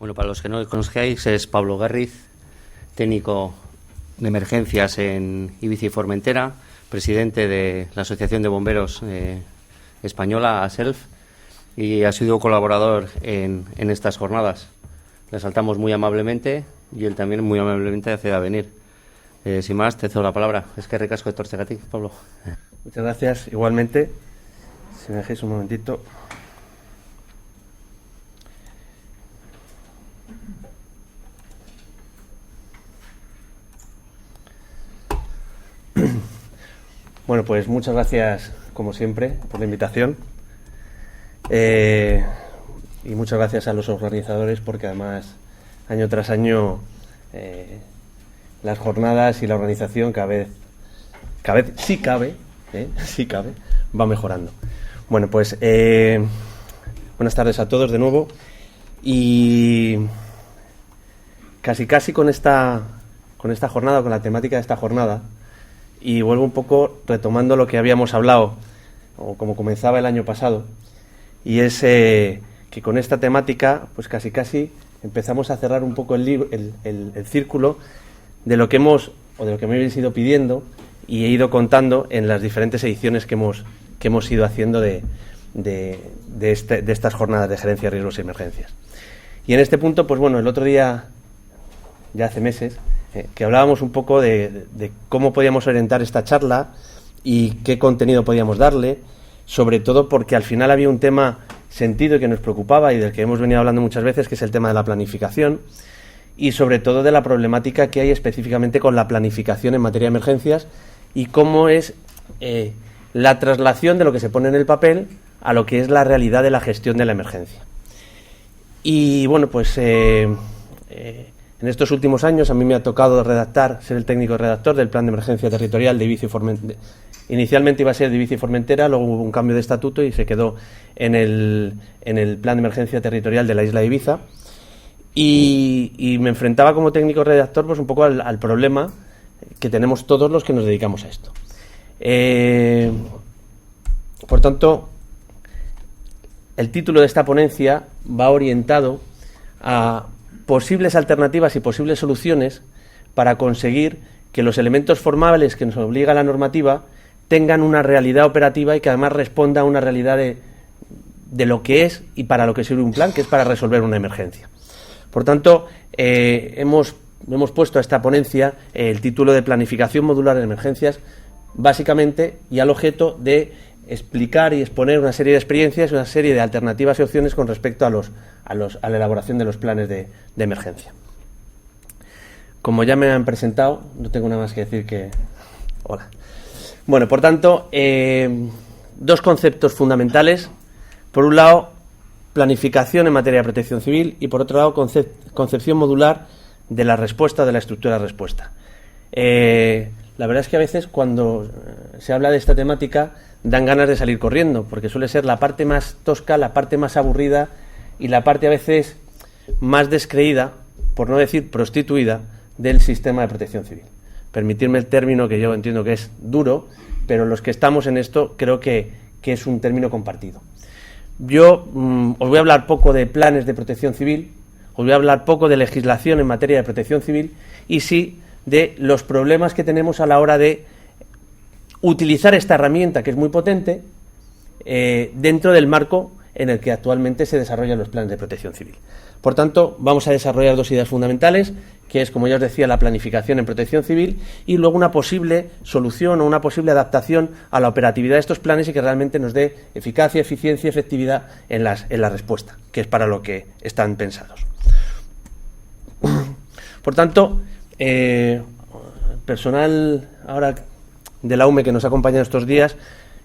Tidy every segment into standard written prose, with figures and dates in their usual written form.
Bueno, para los que no lo conozcáis, es Pablo Garriz, técnico de emergencias en Ibiza y Formentera, presidente de la Asociación de Bomberos Española, ASELF, y ha sido colaborador en estas jornadas. Le saltamos muy amablemente y él también muy amablemente accede a venir. Sin más, te cedo la palabra. Es que recasco de Torcegatic, Pablo. Muchas gracias. Igualmente, si me dejáis un momentito. Bueno, pues muchas gracias, como siempre, por la invitación. Y muchas gracias a los organizadores, porque además, año tras año, las jornadas y la organización cada vez sí cabe, va mejorando. Bueno, pues buenas tardes a todos de nuevo. Y casi con esta jornada, con la temática de esta jornada, y vuelvo un poco retomando lo que habíamos hablado, o como comenzaba el año pasado, y es que con esta temática, pues casi empezamos a cerrar un poco el círculo de lo que me habéis ido pidiendo y he ido contando en las diferentes ediciones que hemos ido haciendo de estas jornadas de gerencia de riesgos y emergencias. Y en este punto, pues bueno, el otro día, ya hace meses, que hablábamos un poco de cómo podíamos orientar esta charla y qué contenido podíamos darle, sobre todo porque al final había un tema sentido y que nos preocupaba y del que hemos venido hablando muchas veces, que es el tema de la planificación, y sobre todo de la problemática que hay específicamente con la planificación en materia de emergencias y cómo es la traslación de lo que se pone en el papel a lo que es la realidad de la gestión de la emergencia. Y bueno, pues en estos últimos años a mí me ha tocado ser el técnico redactor del Plan de Emergencia Territorial de Ibiza y Formentera. Inicialmente iba a ser de Ibiza y Formentera, luego hubo un cambio de estatuto y se quedó en el Plan de Emergencia Territorial de la isla de Ibiza. Y me enfrentaba como técnico redactor pues un poco al problema que tenemos todos los que nos dedicamos a esto. Por tanto, el título de esta ponencia va orientado a posibles alternativas y posibles soluciones para conseguir que los elementos formales que nos obliga la normativa tengan una realidad operativa y que además responda a una realidad de lo que es y para lo que sirve un plan, que es para resolver una emergencia. Por tanto, hemos puesto a esta ponencia el título de Planificación Modular en Emergencias, básicamente y al objeto de explicar y exponer una serie de experiencias, una serie de alternativas y opciones con respecto a la elaboración de los planes de emergencia. Como ya me han presentado, no tengo nada más que decir que... Hola. Bueno, por tanto, dos conceptos fundamentales. Por un lado, planificación en materia de protección civil y por otro lado, concepción modular de la respuesta, de la estructura de respuesta. La verdad es que a veces cuando se habla de esta temática dan ganas de salir corriendo, porque suele ser la parte más tosca, la parte más aburrida y la parte a veces más descreída, por no decir prostituida, del sistema de protección civil. Permitirme el término que yo entiendo que es duro, pero los que estamos en esto creo que es un término compartido. Yo os voy a hablar poco de planes de protección civil, os voy a hablar poco de legislación en materia de protección civil y sí de los problemas que tenemos a la hora de utilizar esta herramienta, que es muy potente, dentro del marco en el que actualmente se desarrollan los planes de protección civil. Por tanto, vamos a desarrollar dos ideas fundamentales, que es, como ya os decía, la planificación en protección civil y luego una posible solución o una posible adaptación a la operatividad de estos planes y que realmente nos dé eficacia, eficiencia y efectividad en la respuesta, que es para lo que están pensados. Por tanto, personal ahora de la UME que nos acompaña estos días,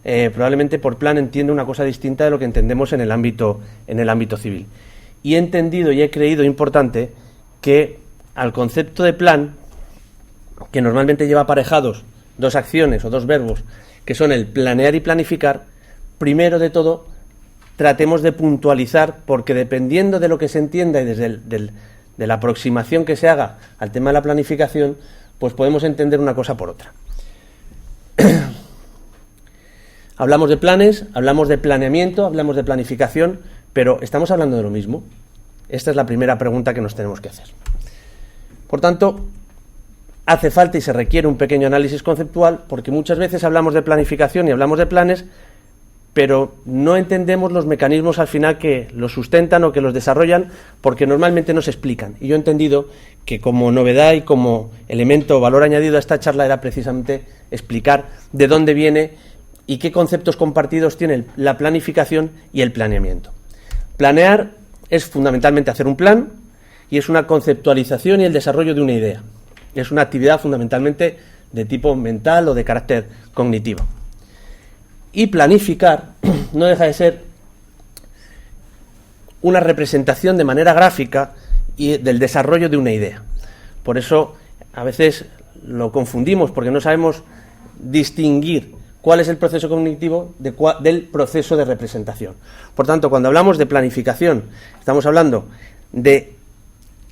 probablemente por plan entiende una cosa distinta de lo que entendemos en el ámbito civil. Y he entendido y he creído importante que al concepto de plan, que normalmente lleva aparejados dos acciones o dos verbos, que son el planear y planificar, primero de todo tratemos de puntualizar, porque dependiendo de lo que se entienda y desde de la aproximación que se haga al tema de la planificación, pues podemos entender una cosa por otra. Hablamos de planes, hablamos de planeamiento, hablamos de planificación, pero ¿estamos hablando de lo mismo? Esta es la primera pregunta que nos tenemos que hacer. Por tanto, hace falta y se requiere un pequeño análisis conceptual, porque muchas veces hablamos de planificación y hablamos de planes, pero no entendemos los mecanismos al final que los sustentan o que los desarrollan, porque normalmente no se explican. Y yo he entendido que como novedad y como elemento valor añadido a esta charla era precisamente explicar de dónde viene y qué conceptos compartidos tiene la planificación y el planeamiento. Planear es fundamentalmente hacer un plan y es una conceptualización y el desarrollo de una idea. Es una actividad fundamentalmente de tipo mental o de carácter cognitivo. Y planificar no deja de ser una representación de manera gráfica y del desarrollo de una idea. Por eso a veces lo confundimos porque no sabemos distinguir cuál es el proceso cognitivo del proceso de representación. Por tanto, cuando hablamos de planificación, estamos hablando de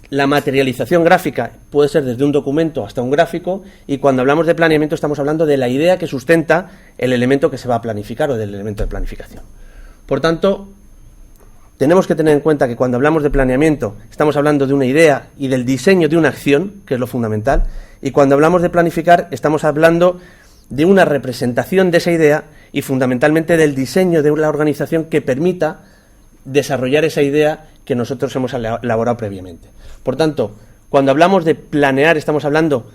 la materialización gráfica, puede ser desde un documento hasta un gráfico, y cuando hablamos de planeamiento estamos hablando de la idea que sustenta el elemento que se va a planificar o del elemento de planificación. Por tanto, tenemos que tener en cuenta que cuando hablamos de planeamiento estamos hablando de una idea y del diseño de una acción, que es lo fundamental, y cuando hablamos de planificar estamos hablando de una representación de esa idea y fundamentalmente del diseño de una organización que permita desarrollar esa idea que nosotros hemos elaborado previamente. Por tanto, cuando hablamos de planear estamos hablando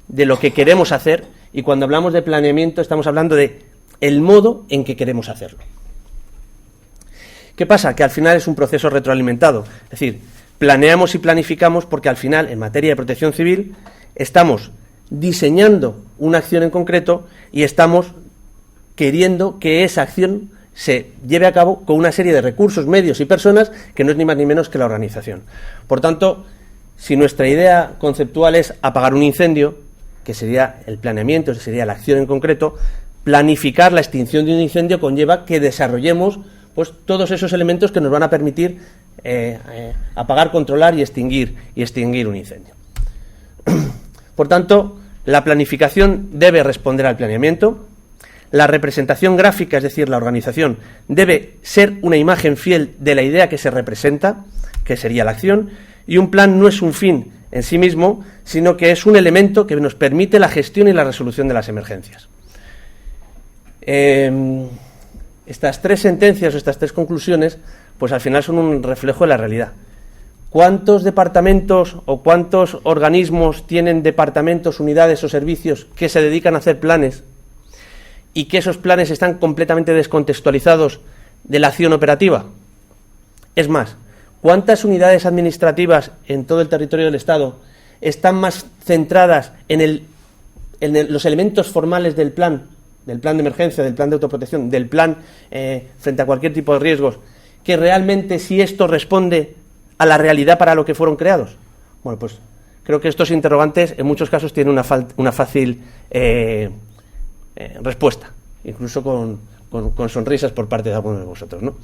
de lo que queremos hacer, y cuando hablamos de planeamiento estamos hablando de el modo en que queremos hacerlo. ¿Qué pasa? Que al final es un proceso retroalimentado. Es decir, planeamos y planificamos porque al final, en materia de protección civil, estamos diseñando una acción en concreto y estamos queriendo que esa acción se lleve a cabo con una serie de recursos, medios y personas que no es ni más ni menos que la organización. Por tanto, si nuestra idea conceptual es apagar un incendio, que sería el planeamiento, que sería la acción en concreto, planificar la extinción de un incendio conlleva que desarrollemos pues todos esos elementos que nos van a permitir apagar, controlar y extinguir un incendio. Por tanto, la planificación debe responder al planeamiento. La representación gráfica, es decir, la organización, debe ser una imagen fiel de la idea que se representa, que sería la acción, y un plan no es un fin en sí mismo, sino que es un elemento que nos permite la gestión y la resolución de las emergencias. Estas tres sentencias o estas tres conclusiones, pues al final son un reflejo de la realidad. ¿Cuántos departamentos o cuántos organismos tienen departamentos, unidades o servicios que se dedican a hacer planes y que esos planes están completamente descontextualizados de la acción operativa? Es más, ¿cuántas unidades administrativas en todo el territorio del Estado están más centradas en los elementos formales del plan de emergencia, del plan de autoprotección, del plan frente a cualquier tipo de riesgos, que realmente si esto responde a la realidad para lo que fueron creados? Bueno, pues creo que estos interrogantes en muchos casos tienen una fácil respuesta, incluso con sonrisas por parte de algunos de vosotros, ¿no?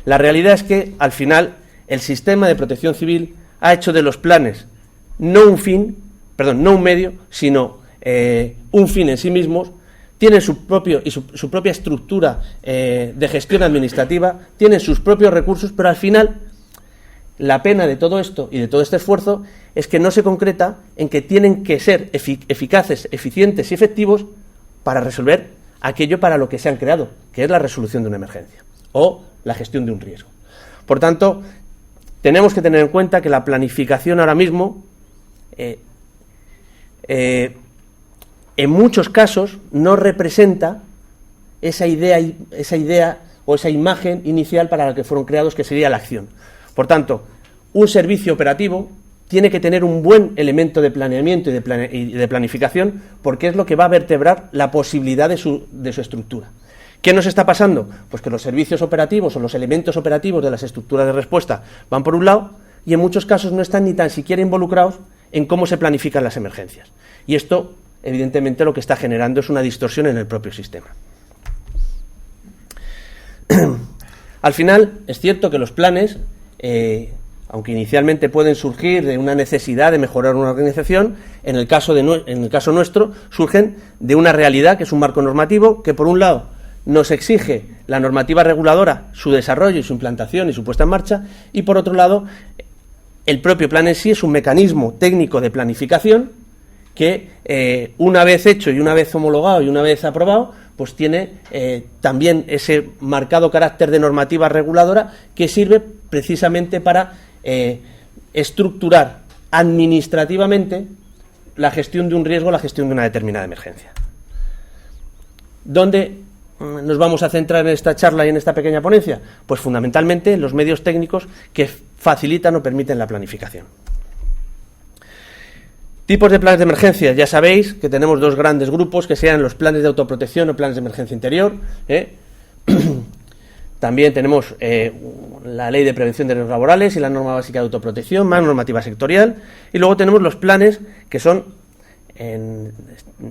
La realidad es que al final el sistema de protección civil ha hecho de los planes no un medio, sino un fin en sí mismos. Tienen su propia estructura de gestión administrativa, tienen sus propios recursos, pero al final la pena de todo esto y de todo este esfuerzo es que no se concreta en que tienen que ser eficaces, eficientes y efectivos para resolver aquello para lo que se han creado, que es la resolución de una emergencia o la gestión de un riesgo. Por tanto, tenemos que tener en cuenta que la planificación ahora mismo en muchos casos no representa esa idea o esa imagen inicial para la que fueron creados, que sería la acción. Por tanto, un servicio operativo tiene que tener un buen elemento de planeamiento y de planificación, porque es lo que va a vertebrar la posibilidad de su estructura. ¿Qué nos está pasando? Pues que los servicios operativos o los elementos operativos de las estructuras de respuesta van por un lado y en muchos casos no están ni tan siquiera involucrados en cómo se planifican las emergencias. Y esto, evidentemente, lo que está generando es una distorsión en el propio sistema. Al final, es cierto que los planes, aunque inicialmente pueden surgir de una necesidad de mejorar una organización, en el caso nuestro, surgen de una realidad que es un marco normativo que, por un lado, nos exige la normativa reguladora, su desarrollo y su implantación y su puesta en marcha, y por otro lado, el propio plan en sí es un mecanismo técnico de planificación que una vez hecho y una vez homologado y una vez aprobado, pues tiene también ese marcado carácter de normativa reguladora que sirve precisamente para estructurar administrativamente la gestión de un riesgo, la gestión de una determinada emergencia. ¿Dónde nos vamos a centrar en esta charla y en esta pequeña ponencia? Pues fundamentalmente en los medios técnicos que facilitan o permiten la planificación. Tipos de planes de emergencia. Ya sabéis que tenemos dos grandes grupos, que sean los planes de autoprotección o planes de emergencia interior. También tenemos la Ley de Prevención de Riesgos Laborales y la Norma Básica de Autoprotección, más normativa sectorial. Y luego tenemos los planes que son, en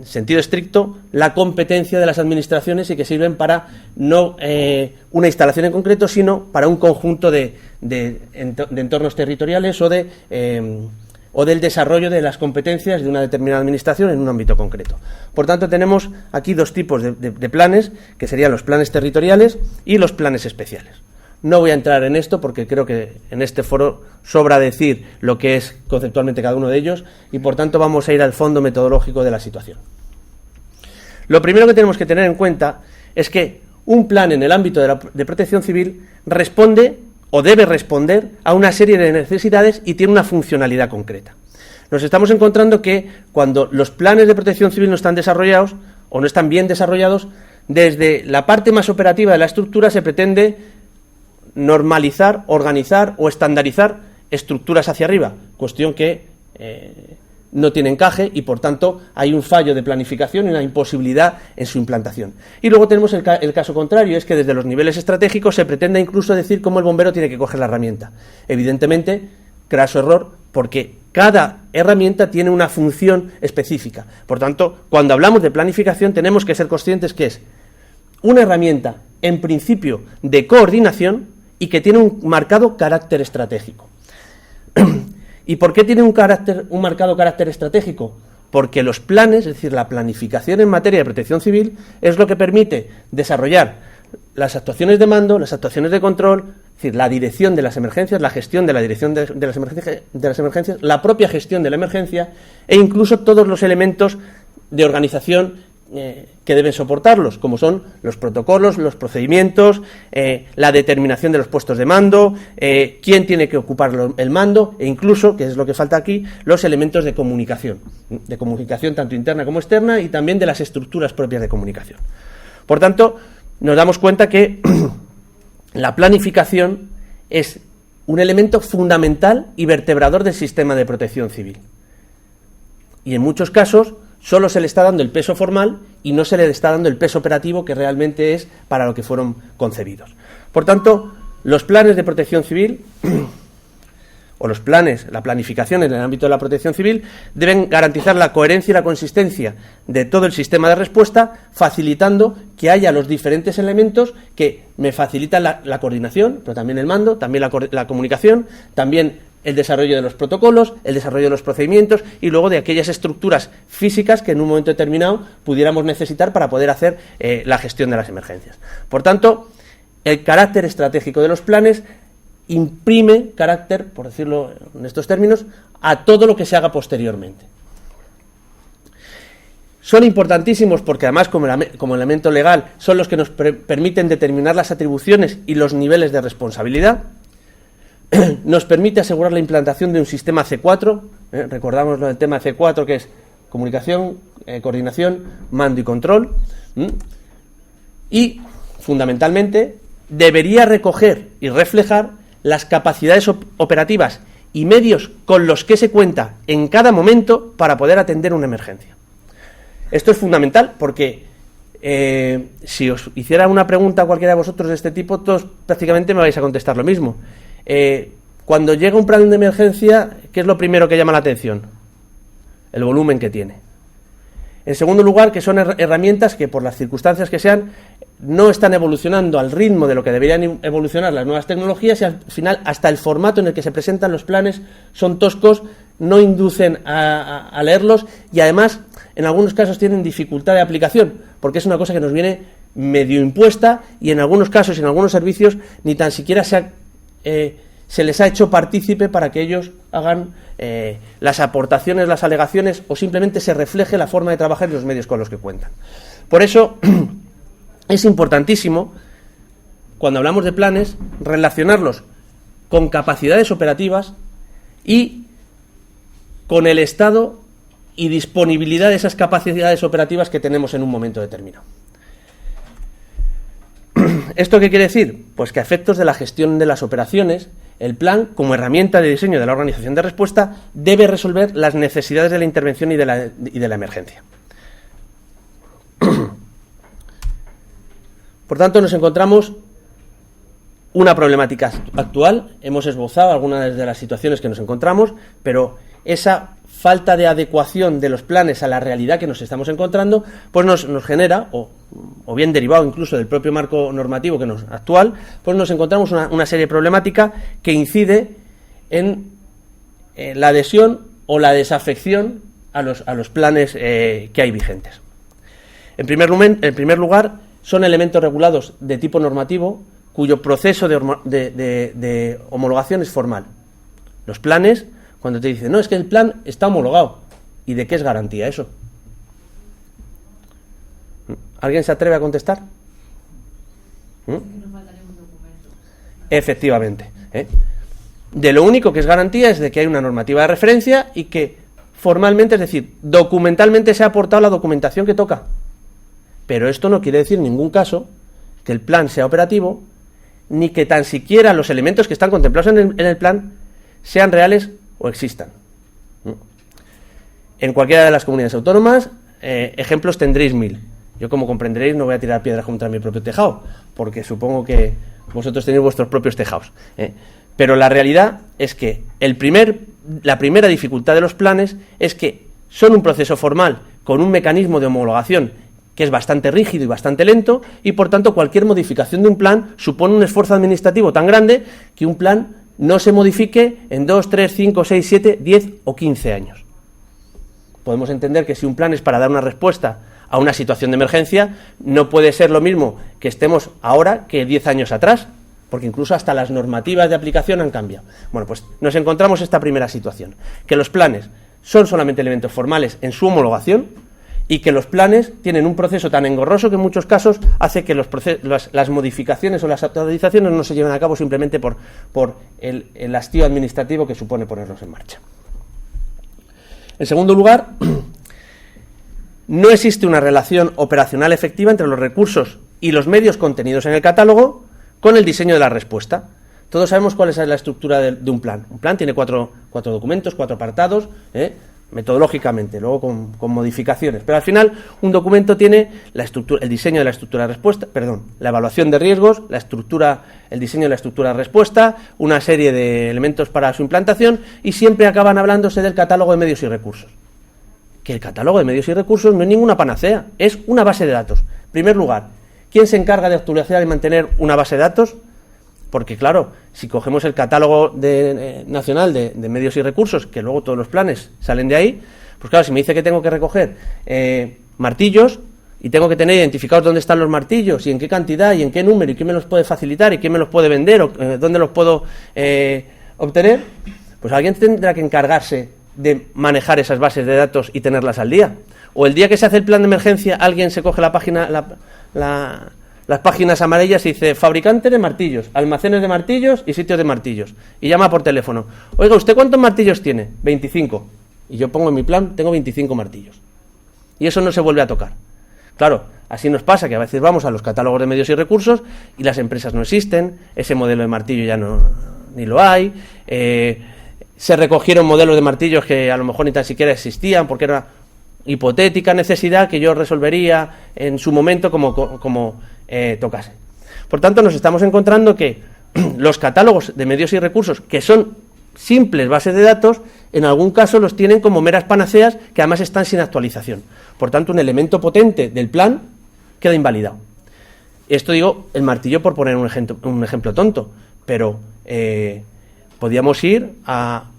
sentido estricto, la competencia de las administraciones y que sirven para no una instalación en concreto, sino para un conjunto de entornos territoriales o del desarrollo de las competencias de una determinada administración en un ámbito concreto. Por tanto, tenemos aquí dos tipos de planes, que serían los planes territoriales y los planes especiales. No voy a entrar en esto porque creo que en este foro sobra decir lo que es conceptualmente cada uno de ellos y, por tanto, vamos a ir al fondo metodológico de la situación. Lo primero que tenemos que tener en cuenta es que un plan en el ámbito de protección civil responde o debe responder a una serie de necesidades y tiene una funcionalidad concreta. Nos estamos encontrando que cuando los planes de protección civil no están desarrollados o no están bien desarrollados, desde la parte más operativa de la estructura se pretende normalizar, organizar o estandarizar estructuras hacia arriba, cuestión que no tiene encaje y, por tanto, hay un fallo de planificación y una imposibilidad en su implantación. Y luego tenemos el caso contrario, es que desde los niveles estratégicos se pretende incluso decir cómo el bombero tiene que coger la herramienta. Evidentemente, craso error, porque cada herramienta tiene una función específica. Por tanto, cuando hablamos de planificación tenemos que ser conscientes que es una herramienta, en principio, de coordinación y que tiene un marcado carácter estratégico. ¿Y por qué tiene un marcado carácter estratégico? Porque los planes, es decir, la planificación en materia de protección civil, es lo que permite desarrollar las actuaciones de mando, las actuaciones de control, es decir, la dirección de las emergencias, la gestión de la dirección de las emergencias, la propia gestión de la emergencia e incluso todos los elementos de organización que deben soportarlos, como son los protocolos, los procedimientos, la determinación de los puestos de mando, quién tiene que ocupar el mando e incluso, que es lo que falta aquí, los elementos de comunicación tanto interna como externa y también de las estructuras propias de comunicación. Por tanto, nos damos cuenta que la planificación es un elemento fundamental y vertebrador del sistema de protección civil. Y en muchos casos solo se le está dando el peso formal y no se le está dando el peso operativo que realmente es para lo que fueron concebidos. Por tanto, los planes de protección civil o los planes, la planificación en el ámbito de la protección civil deben garantizar la coherencia y la consistencia de todo el sistema de respuesta, facilitando que haya los diferentes elementos que me facilitan la coordinación, pero también el mando, también la comunicación, también el desarrollo de los protocolos, el desarrollo de los procedimientos y luego de aquellas estructuras físicas que en un momento determinado pudiéramos necesitar para poder hacer la gestión de las emergencias. Por tanto, el carácter estratégico de los planes imprime carácter, por decirlo en estos términos, a todo lo que se haga posteriormente. Son importantísimos porque además como elemento legal son los que nos permiten determinar las atribuciones y los niveles de responsabilidad. Nos permite asegurar la implantación de un sistema C4, recordamos lo del tema C4 que es comunicación, coordinación, mando y control, y fundamentalmente debería recoger y reflejar las capacidades operativas y medios con los que se cuenta en cada momento para poder atender una emergencia. Esto es fundamental porque si os hiciera una pregunta a cualquiera de vosotros de este tipo, todos prácticamente me vais a contestar lo mismo. Cuando llega un plan de emergencia, ¿qué es lo primero que llama la atención? El volumen que tiene. En segundo lugar, que son herramientas que por las circunstancias que sean no están evolucionando al ritmo de lo que deberían evolucionar las nuevas tecnologías y al final hasta el formato en el que se presentan los planes son toscos, no inducen a leerlos y además en algunos casos tienen dificultad de aplicación porque es una cosa que nos viene medio impuesta y en algunos casos y en algunos servicios ni tan siquiera se se les ha hecho partícipe para que ellos hagan las aportaciones, las alegaciones, o simplemente se refleje la forma de trabajar y los medios con los que cuentan. Por eso es importantísimo, cuando hablamos de planes, relacionarlos con capacidades operativas y con el estado y disponibilidad de esas capacidades operativas que tenemos en un momento determinado. ¿Esto qué quiere decir? Pues que a efectos de la gestión de las operaciones, el plan, como herramienta de diseño de la organización de respuesta, debe resolver las necesidades de la intervención y de la emergencia. Por tanto, nos encontramos una problemática actual. Hemos esbozado algunas de las situaciones que nos encontramos, pero esa falta de adecuación de los planes a la realidad que nos estamos encontrando, pues nos genera, o bien derivado incluso del propio marco normativo actual, pues nos encontramos una serie de problemática que incide en la adhesión o la desafección a los planes que hay vigentes. En primer lugar, son elementos regulados de tipo normativo cuyo proceso de homologación es formal. Los planes, cuando te dicen, no, es que el plan está homologado. ¿Y de qué es garantía eso? ¿Alguien se atreve a contestar? Efectivamente. De lo único que es garantía es de que hay una normativa de referencia y que formalmente, es decir, documentalmente se ha aportado la documentación que toca. Pero esto no quiere decir en ningún caso que el plan sea operativo, ni que tan siquiera los elementos que están contemplados en el plan sean reales o existan. En cualquiera de las comunidades autónomas, ejemplos tendréis 1000. Yo, como comprenderéis, no voy a tirar piedras contra mi propio tejado, porque supongo que vosotros tenéis vuestros propios tejados. Pero la realidad es que la primera dificultad de los planes es que son un proceso formal con un mecanismo de homologación que es bastante rígido y bastante lento, y por tanto cualquier modificación de un plan supone un esfuerzo administrativo tan grande que un plan no se modifique en 2, 3, 5, 6, 7, 10 o 15 años. Podemos entender que si un plan es para dar una respuesta a una situación de emergencia, no puede ser lo mismo que estemos ahora que 10 años atrás, porque incluso hasta las normativas de aplicación han cambiado. Bueno, pues nos encontramos esta primera situación, que los planes son solamente elementos formales en su homologación, y que los planes tienen un proceso tan engorroso que en muchos casos hace que las modificaciones o las actualizaciones no se lleven a cabo simplemente por el hastío administrativo que supone ponerlos en marcha. En segundo lugar, no existe una relación operacional efectiva entre los recursos y los medios contenidos en el catálogo con el diseño de la respuesta. Todos sabemos cuál es la estructura de un plan. Un plan tiene cuatro documentos, 4 apartados, metodológicamente, luego con modificaciones, pero al final un documento tiene el diseño de la estructura de respuesta, la evaluación de riesgos, el diseño de la estructura de respuesta, una serie de elementos para su implantación, y siempre acaban hablándose del catálogo de medios y recursos. Que el catálogo de medios y recursos no es ninguna panacea, es una base de datos. En primer lugar, ¿quién se encarga de actualizar y mantener una base de datos? Porque claro, si cogemos el catálogo nacional de medios y recursos, que luego todos los planes salen de ahí, pues claro, si me dice que tengo que recoger martillos y tengo que tener identificados dónde están los martillos y en qué cantidad y en qué número y quién me los puede facilitar y quién me los puede vender o dónde los puedo obtener, pues alguien tendrá que encargarse de manejar esas bases de datos y tenerlas al día. O el día que se hace el plan de emergencia, alguien se coge la página, las páginas amarillas y dice fabricante de martillos, almacenes de martillos y sitios de martillos, y llama por teléfono. Oiga, ¿usted cuántos martillos tiene? 25. Y yo pongo en mi plan, tengo 25 martillos. Y eso no se vuelve a tocar. Claro, así nos pasa que a veces vamos a los catálogos de medios y recursos y las empresas no existen, ese modelo de martillo ya ni lo hay, se recogieron modelos de martillos que a lo mejor ni tan siquiera existían porque era hipotética necesidad que yo resolvería en su momento como tocase. Por tanto, nos estamos encontrando que los catálogos de medios y recursos, que son simples bases de datos, en algún caso los tienen como meras panaceas que además están sin actualización. Por tanto, un elemento potente del plan queda invalidado. Esto digo, el martillo por poner un ejemplo tonto, pero podríamos ir a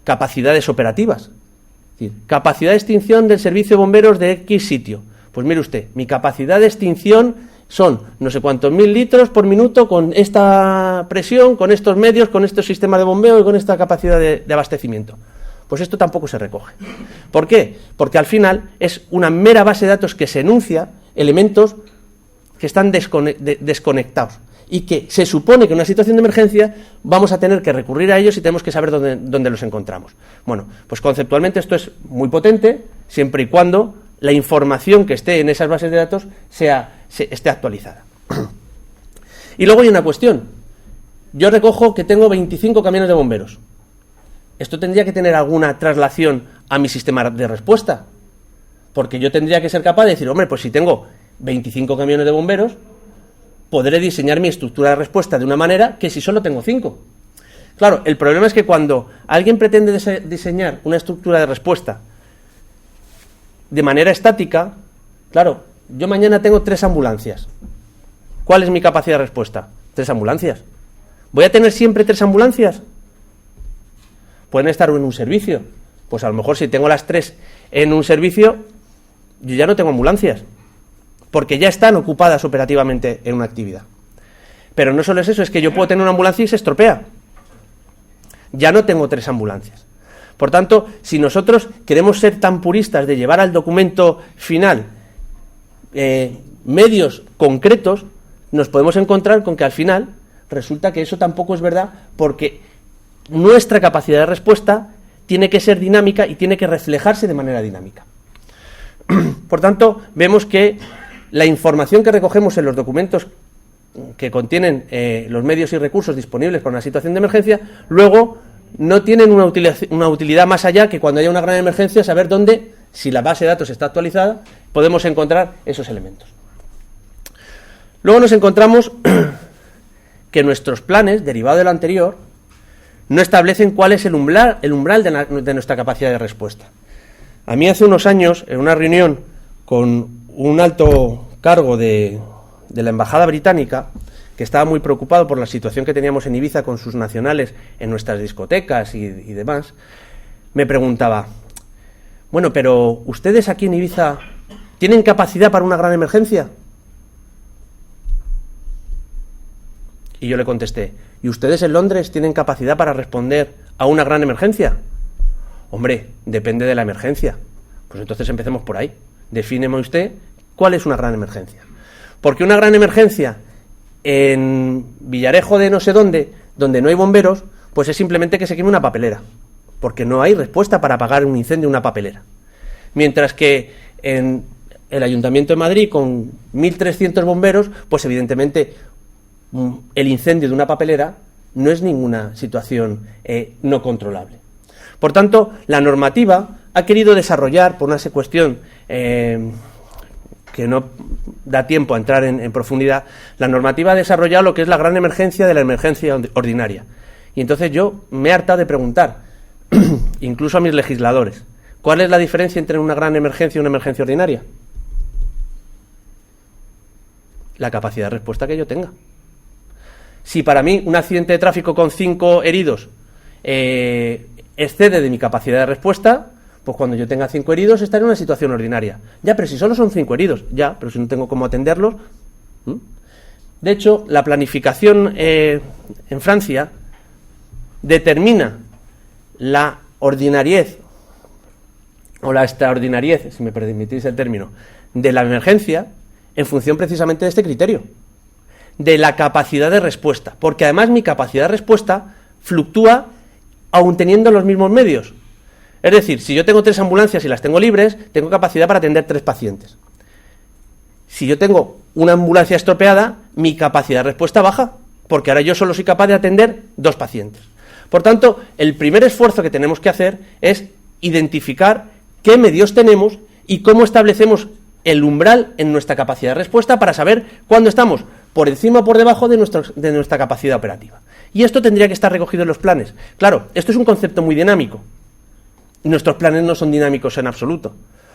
capacidades operativas. Es decir, capacidad de extinción del servicio de bomberos de X sitio. Pues mire usted, mi capacidad de extinción son no sé cuántos 1000 litros por minuto con esta presión, con estos medios, con este sistema de bombeo y con esta capacidad de abastecimiento. Pues esto tampoco se recoge. ¿Por qué? Porque al final es una mera base de datos que se enuncia elementos que están desconectados y que se supone que en una situación de emergencia vamos a tener que recurrir a ellos y tenemos que saber dónde los encontramos. Bueno, pues conceptualmente esto es muy potente siempre y cuando la información que esté en esas bases de datos esté actualizada. Y luego hay una cuestión. Yo recojo que tengo 25 camiones de bomberos. ¿Esto tendría que tener alguna traslación a mi sistema de respuesta? Porque yo tendría que ser capaz de decir, hombre, pues si tengo 25 camiones de bomberos, podré diseñar mi estructura de respuesta de una manera que si solo tengo 5. Claro, el problema es que cuando alguien pretende diseñar una estructura de respuesta de manera estática, claro, yo mañana tengo 3 ambulancias. ¿Cuál es mi capacidad de respuesta? 3 ambulancias. ¿Voy a tener siempre 3 ambulancias? Pueden estar en un servicio. Pues a lo mejor si tengo las 3 en un servicio, yo ya no tengo ambulancias, porque ya están ocupadas operativamente en una actividad. Pero no solo es eso, es que yo puedo tener una ambulancia y se estropea. Ya no tengo 3 ambulancias. Por tanto, si nosotros queremos ser tan puristas de llevar al documento final medios concretos, nos podemos encontrar con que al final resulta que eso tampoco es verdad, porque nuestra capacidad de respuesta tiene que ser dinámica y tiene que reflejarse de manera dinámica. Por tanto, vemos que la información que recogemos en los documentos que contienen los medios y recursos disponibles para una situación de emergencia, luego no tienen una utilidad más allá que cuando haya una gran emergencia saber dónde, si la base de datos está actualizada, podemos encontrar esos elementos. Luego nos encontramos que nuestros planes, derivado de lo anterior, no establecen cuál es el umbral de nuestra capacidad de respuesta. A mí hace unos años, en una reunión con un alto cargo de la Embajada Británica, que estaba muy preocupado por la situación que teníamos en Ibiza con sus nacionales en nuestras discotecas y demás, me preguntaba, bueno, pero ¿ustedes aquí en Ibiza tienen capacidad para una gran emergencia? Y yo le contesté, ¿y ustedes en Londres tienen capacidad para responder a una gran emergencia? Hombre, depende de la emergencia. Pues entonces empecemos por ahí. Defíneme usted cuál es una gran emergencia. Porque una gran emergencia en Villarejo de no sé dónde, donde no hay bomberos, pues es simplemente que se queme una papelera. Porque no hay respuesta para apagar un incendio en una papelera. Mientras que en el Ayuntamiento de Madrid, con 1.300 bomberos, pues evidentemente el incendio de una papelera no es ninguna situación no controlable. Por tanto, la normativa ha querido desarrollar, por una cuestión que no da tiempo a entrar en profundidad, la normativa ha desarrollado lo que es la gran emergencia de la emergencia ordinaria. Y entonces yo me he hartado de preguntar, incluso a mis legisladores, ¿cuál es la diferencia entre una gran emergencia y una emergencia ordinaria? La capacidad de respuesta que yo tenga. Si para mí un accidente de tráfico con 5 heridos excede de mi capacidad de respuesta, pues cuando yo tenga 5 heridos estaré en una situación ordinaria. Ya, pero si solo son 5 heridos, ya, pero si no tengo cómo atenderlos. De hecho, la planificación en Francia determina la ordinariez o la extraordinariez, si me permitís el término, de la emergencia en función precisamente de este criterio, de la capacidad de respuesta, porque además mi capacidad de respuesta fluctúa aun teniendo los mismos medios. Es decir, si yo tengo 3 ambulancias y las tengo libres, tengo capacidad para atender 3 pacientes. Si yo tengo una ambulancia estropeada, mi capacidad de respuesta baja, porque ahora yo solo soy capaz de atender 2 pacientes. Por tanto, el primer esfuerzo que tenemos que hacer es identificar qué medios tenemos y cómo establecemos el umbral en nuestra capacidad de respuesta para saber cuándo estamos por encima o por debajo de nuestra capacidad operativa. Y esto tendría que estar recogido en los planes. Claro, esto es un concepto muy dinámico. Nuestros planes no son dinámicos en absoluto.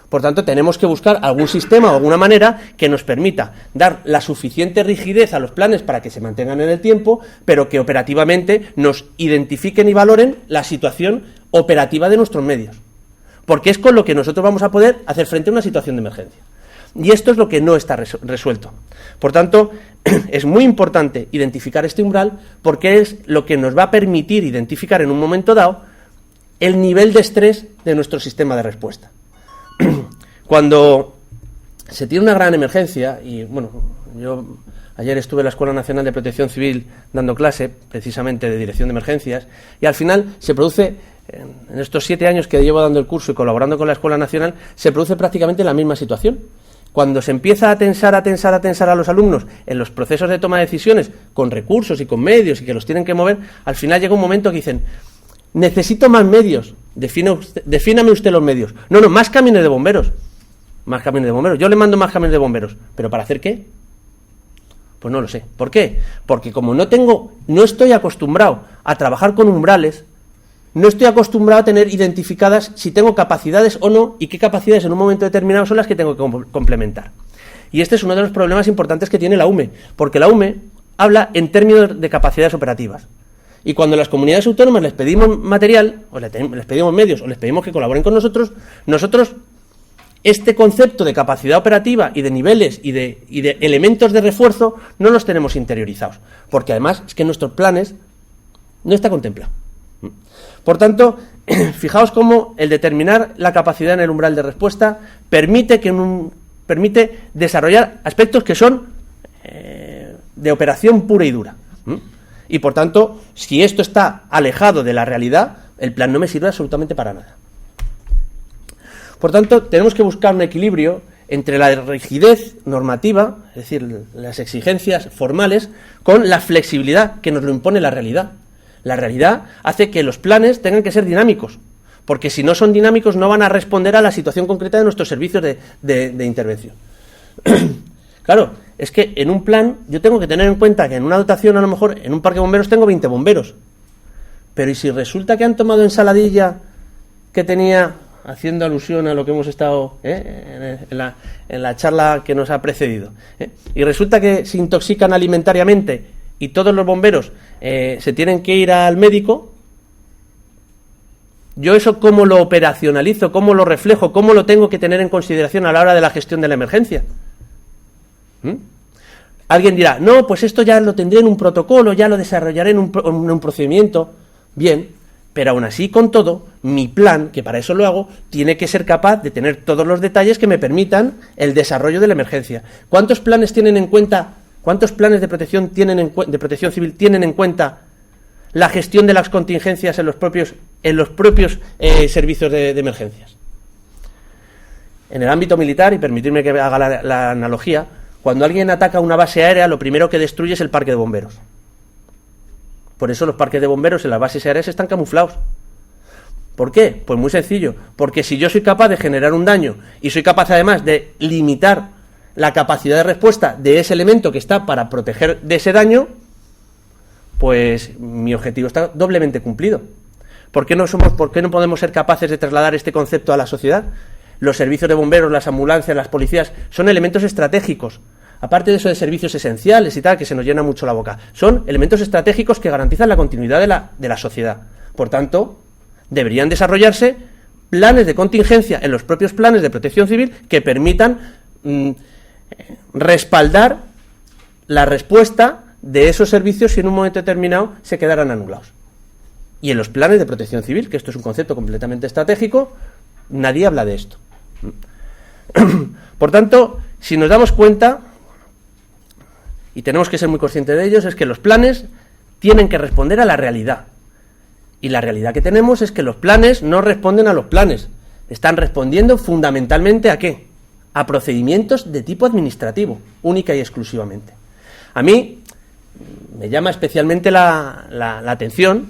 Por tanto, tenemos que buscar algún sistema o alguna manera que nos permita dar la suficiente rigidez a los planes para que se mantengan en el tiempo, pero que operativamente nos identifiquen y valoren la situación operativa de nuestros medios. Porque es con lo que nosotros vamos a poder hacer frente a una situación de emergencia. Y esto es lo que no está resuelto. Por tanto, es muy importante identificar este umbral porque es lo que nos va a permitir identificar en un momento dado el nivel de estrés de nuestro sistema de respuesta. Cuando se tiene una gran emergencia, y bueno, yo ayer estuve en la Escuela Nacional de Protección Civil dando clase, precisamente de dirección de emergencias, y al final se produce, en estos 7 años que llevo dando el curso y colaborando con la Escuela Nacional, se produce prácticamente la misma situación. Cuando se empieza a tensar a los alumnos en los procesos de toma de decisiones, con recursos y con medios y que los tienen que mover, al final llega un momento que dicen, necesito más medios, defíname usted los medios. No, más camiones de bomberos. Más camiones de bomberos. Yo le mando más camiones de bomberos. ¿Pero para hacer qué? Pues no lo sé. ¿Por qué? Porque como no estoy acostumbrado a trabajar con umbrales, no estoy acostumbrado a tener identificadas si tengo capacidades o no, y qué capacidades en un momento determinado son las que tengo que complementar. Y este es uno de los problemas importantes que tiene la UME, porque la UME habla en términos de capacidades operativas. Y cuando las comunidades autónomas les pedimos material, o les pedimos medios, o les pedimos que colaboren con nosotros, este concepto de capacidad operativa y de niveles y de elementos de refuerzo no los tenemos interiorizados, porque además es que en nuestros planes no está contemplado. Por tanto, fijaos cómo el determinar la capacidad en el umbral de respuesta permite desarrollar aspectos que son de operación pura y dura. Y por tanto, si esto está alejado de la realidad, el plan no me sirve absolutamente para nada. Por tanto, tenemos que buscar un equilibrio entre la rigidez normativa, es decir, las exigencias formales, con la flexibilidad que nos lo impone la realidad. La realidad hace que los planes tengan que ser dinámicos, porque si no son dinámicos no van a responder a la situación concreta de nuestros servicios de intervención. Claro, es que en un plan yo tengo que tener en cuenta que en una dotación, a lo mejor en un parque de bomberos tengo 20 bomberos, pero ¿y si resulta que han tomado ensaladilla que tenía, haciendo alusión a lo que hemos estado en la charla que nos ha precedido, y resulta que se intoxican alimentariamente y todos los bomberos se tienen que ir al médico? Yo eso cómo lo operacionalizo, cómo lo reflejo, cómo lo tengo que tener en consideración a la hora de la gestión de la emergencia. Alguien dirá, no, pues esto ya lo tendré en un protocolo, ya lo desarrollaré en un procedimiento. Bien, pero aún así, con todo, mi plan, que para eso lo hago, tiene que ser capaz de tener todos los detalles que me permitan el desarrollo de la emergencia. ¿Cuántos planes tienen en cuenta? ¿Cuántos planes de protección civil tienen en cuenta la gestión de las contingencias en los propios servicios de emergencias? En el ámbito militar, y permitirme que haga la analogía, cuando alguien ataca una base aérea, lo primero que destruye es el parque de bomberos. Por eso los parques de bomberos en las bases aéreas están camuflados. ¿Por qué? Pues muy sencillo, porque si yo soy capaz de generar un daño y soy capaz además de limitar la capacidad de respuesta de ese elemento que está para proteger de ese daño, pues mi objetivo está doblemente cumplido. ¿Por qué no podemos ser capaces de trasladar este concepto a la sociedad? Los servicios de bomberos, las ambulancias, las policías, son elementos estratégicos. Aparte de eso de servicios esenciales y tal, que se nos llena mucho la boca, son elementos estratégicos que garantizan la continuidad de la sociedad. Por tanto, deberían desarrollarse planes de contingencia en los propios planes de protección civil que permitan respaldar la respuesta de esos servicios si en un momento determinado se quedaran anulados. Y en los planes de protección civil, que esto es un concepto completamente estratégico, nadie habla de esto. Por tanto, si nos damos cuenta, y tenemos que ser muy conscientes de ellos, es que los planes tienen que responder a la realidad. Y la realidad que tenemos es que los planes no responden a los planes. Están respondiendo fundamentalmente ¿a qué? A procedimientos de tipo administrativo, única y exclusivamente. A mí me llama especialmente la atención,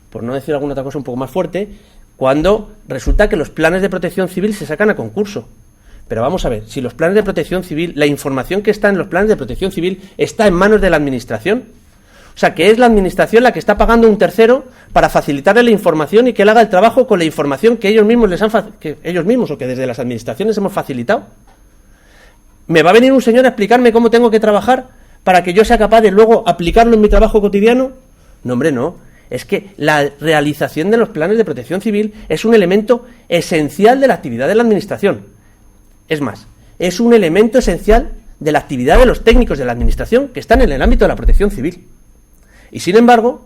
por no decir alguna otra cosa un poco más fuerte, cuando resulta que los planes de protección civil se sacan a concurso. Pero vamos a ver, si los planes de protección civil, la información que está en los planes de protección civil está en manos de la administración, o sea, que es la administración la que está pagando a un tercero para facilitarle la información y que él haga el trabajo con la información que ellos mismos o que desde las administraciones hemos facilitado. ¿Me va a venir un señor a explicarme cómo tengo que trabajar para que yo sea capaz de luego aplicarlo en mi trabajo cotidiano? No, hombre, no. Es que la realización de los planes de protección civil es un elemento esencial de la actividad de la administración. Es más, es un elemento esencial de la actividad de los técnicos de la Administración que están en el ámbito de la protección civil. Y sin embargo,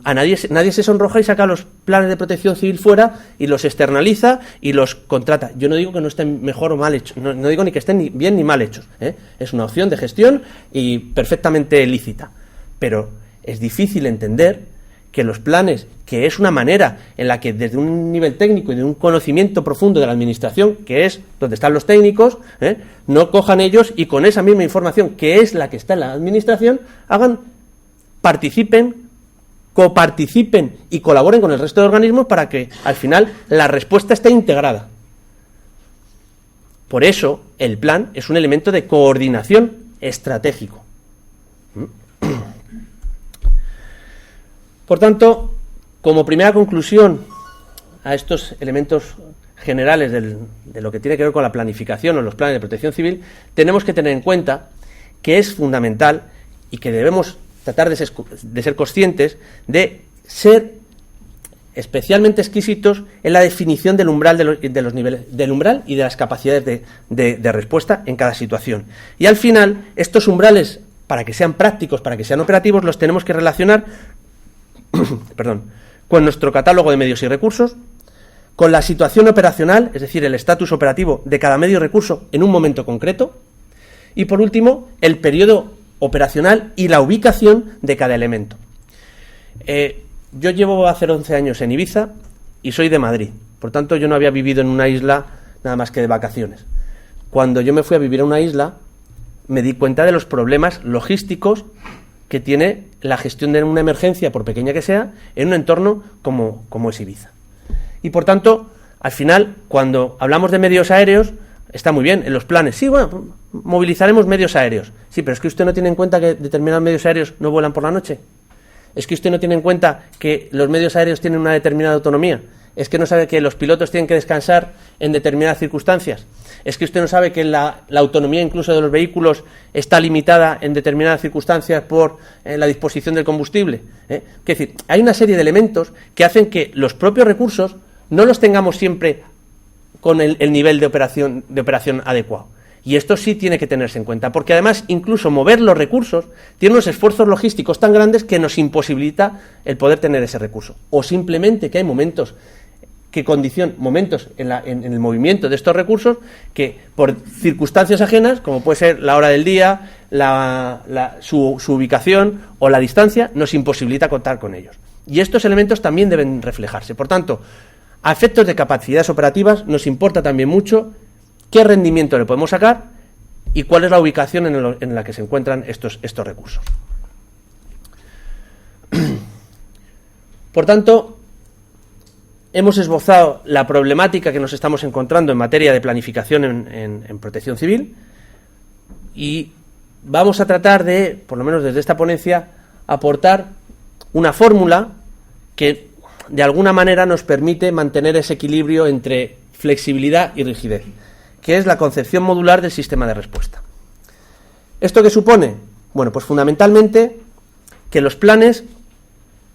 a nadie se sonroja y saca los planes de protección civil fuera y los externaliza y los contrata. Yo no digo que no estén mejor o mal hechos, no digo ni que estén ni bien ni mal hechos, ¿eh? Es una opción de gestión y perfectamente lícita. Pero es difícil entender que los planes, que es una manera en la que desde un nivel técnico y de un conocimiento profundo de la Administración, que es donde están los técnicos, no cojan ellos y con esa misma información, que es la que está en la Administración, coparticipen y colaboren con el resto de organismos para que al final la respuesta esté integrada. Por eso el plan es un elemento de coordinación estratégico. Por tanto, como primera conclusión a estos elementos generales de lo que tiene que ver con la planificación o los planes de protección civil, tenemos que tener en cuenta que es fundamental y que debemos tratar de ser conscientes de ser especialmente exquisitos en la definición del umbral de los niveles, del umbral y de las capacidades de respuesta en cada situación. Y al final, estos umbrales, para que sean prácticos, para que sean operativos, los tenemos que relacionar con nuestro catálogo de medios y recursos, con la situación operacional, es decir, el estatus operativo de cada medio y recurso en un momento concreto, y por último, el periodo operacional y la ubicación de cada elemento. Yo llevo a hacer 11 años en Ibiza y soy de Madrid, por tanto yo no había vivido en una isla nada más que de vacaciones. Cuando yo me fui a vivir a una isla, me di cuenta de los problemas logísticos que tiene la gestión de una emergencia, por pequeña que sea, en un entorno como es Ibiza. Y por tanto, al final, cuando hablamos de medios aéreos, está muy bien, en los planes, sí, bueno, movilizaremos medios aéreos. Sí, pero es que usted no tiene en cuenta que determinados medios aéreos no vuelan por la noche. Es que usted no tiene en cuenta que los medios aéreos tienen una determinada autonomía. Es que no sabe que los pilotos tienen que descansar en determinadas circunstancias. Es que usted no sabe que la autonomía incluso de los vehículos está limitada en determinadas circunstancias por la disposición del combustible. Es decir, hay una serie de elementos que hacen que los propios recursos no los tengamos siempre con el nivel de operación adecuado. Y esto sí tiene que tenerse en cuenta, porque además incluso mover los recursos tiene unos esfuerzos logísticos tan grandes que nos imposibilita el poder tener ese recurso. O simplemente que hay momentos en el movimiento de estos recursos que por circunstancias ajenas, como puede ser la hora del día, su ubicación o la distancia, nos imposibilita contar con ellos. Y estos elementos también deben reflejarse. Por tanto, a efectos de capacidades operativas nos importa también mucho qué rendimiento le podemos sacar y cuál es la ubicación en la que se encuentran estos recursos. Por tanto, hemos esbozado la problemática que nos estamos encontrando en materia de planificación en protección civil y vamos a tratar de, por lo menos desde esta ponencia, aportar una fórmula que de alguna manera nos permite mantener ese equilibrio entre flexibilidad y rigidez, que es la concepción modular del sistema de respuesta. ¿Esto qué supone? Bueno, pues fundamentalmente que los planes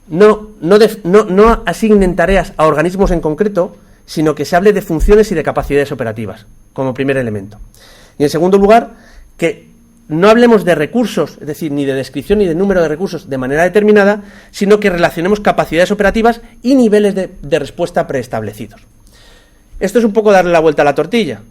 no asignen tareas a organismos en concreto, sino que se hable de funciones y de capacidades operativas, como primer elemento. Y en segundo lugar, que no hablemos de recursos, es decir, ni de descripción ni de número de recursos de manera determinada, sino que relacionemos capacidades operativas y niveles de respuesta preestablecidos. Esto es un poco darle la vuelta a la tortilla,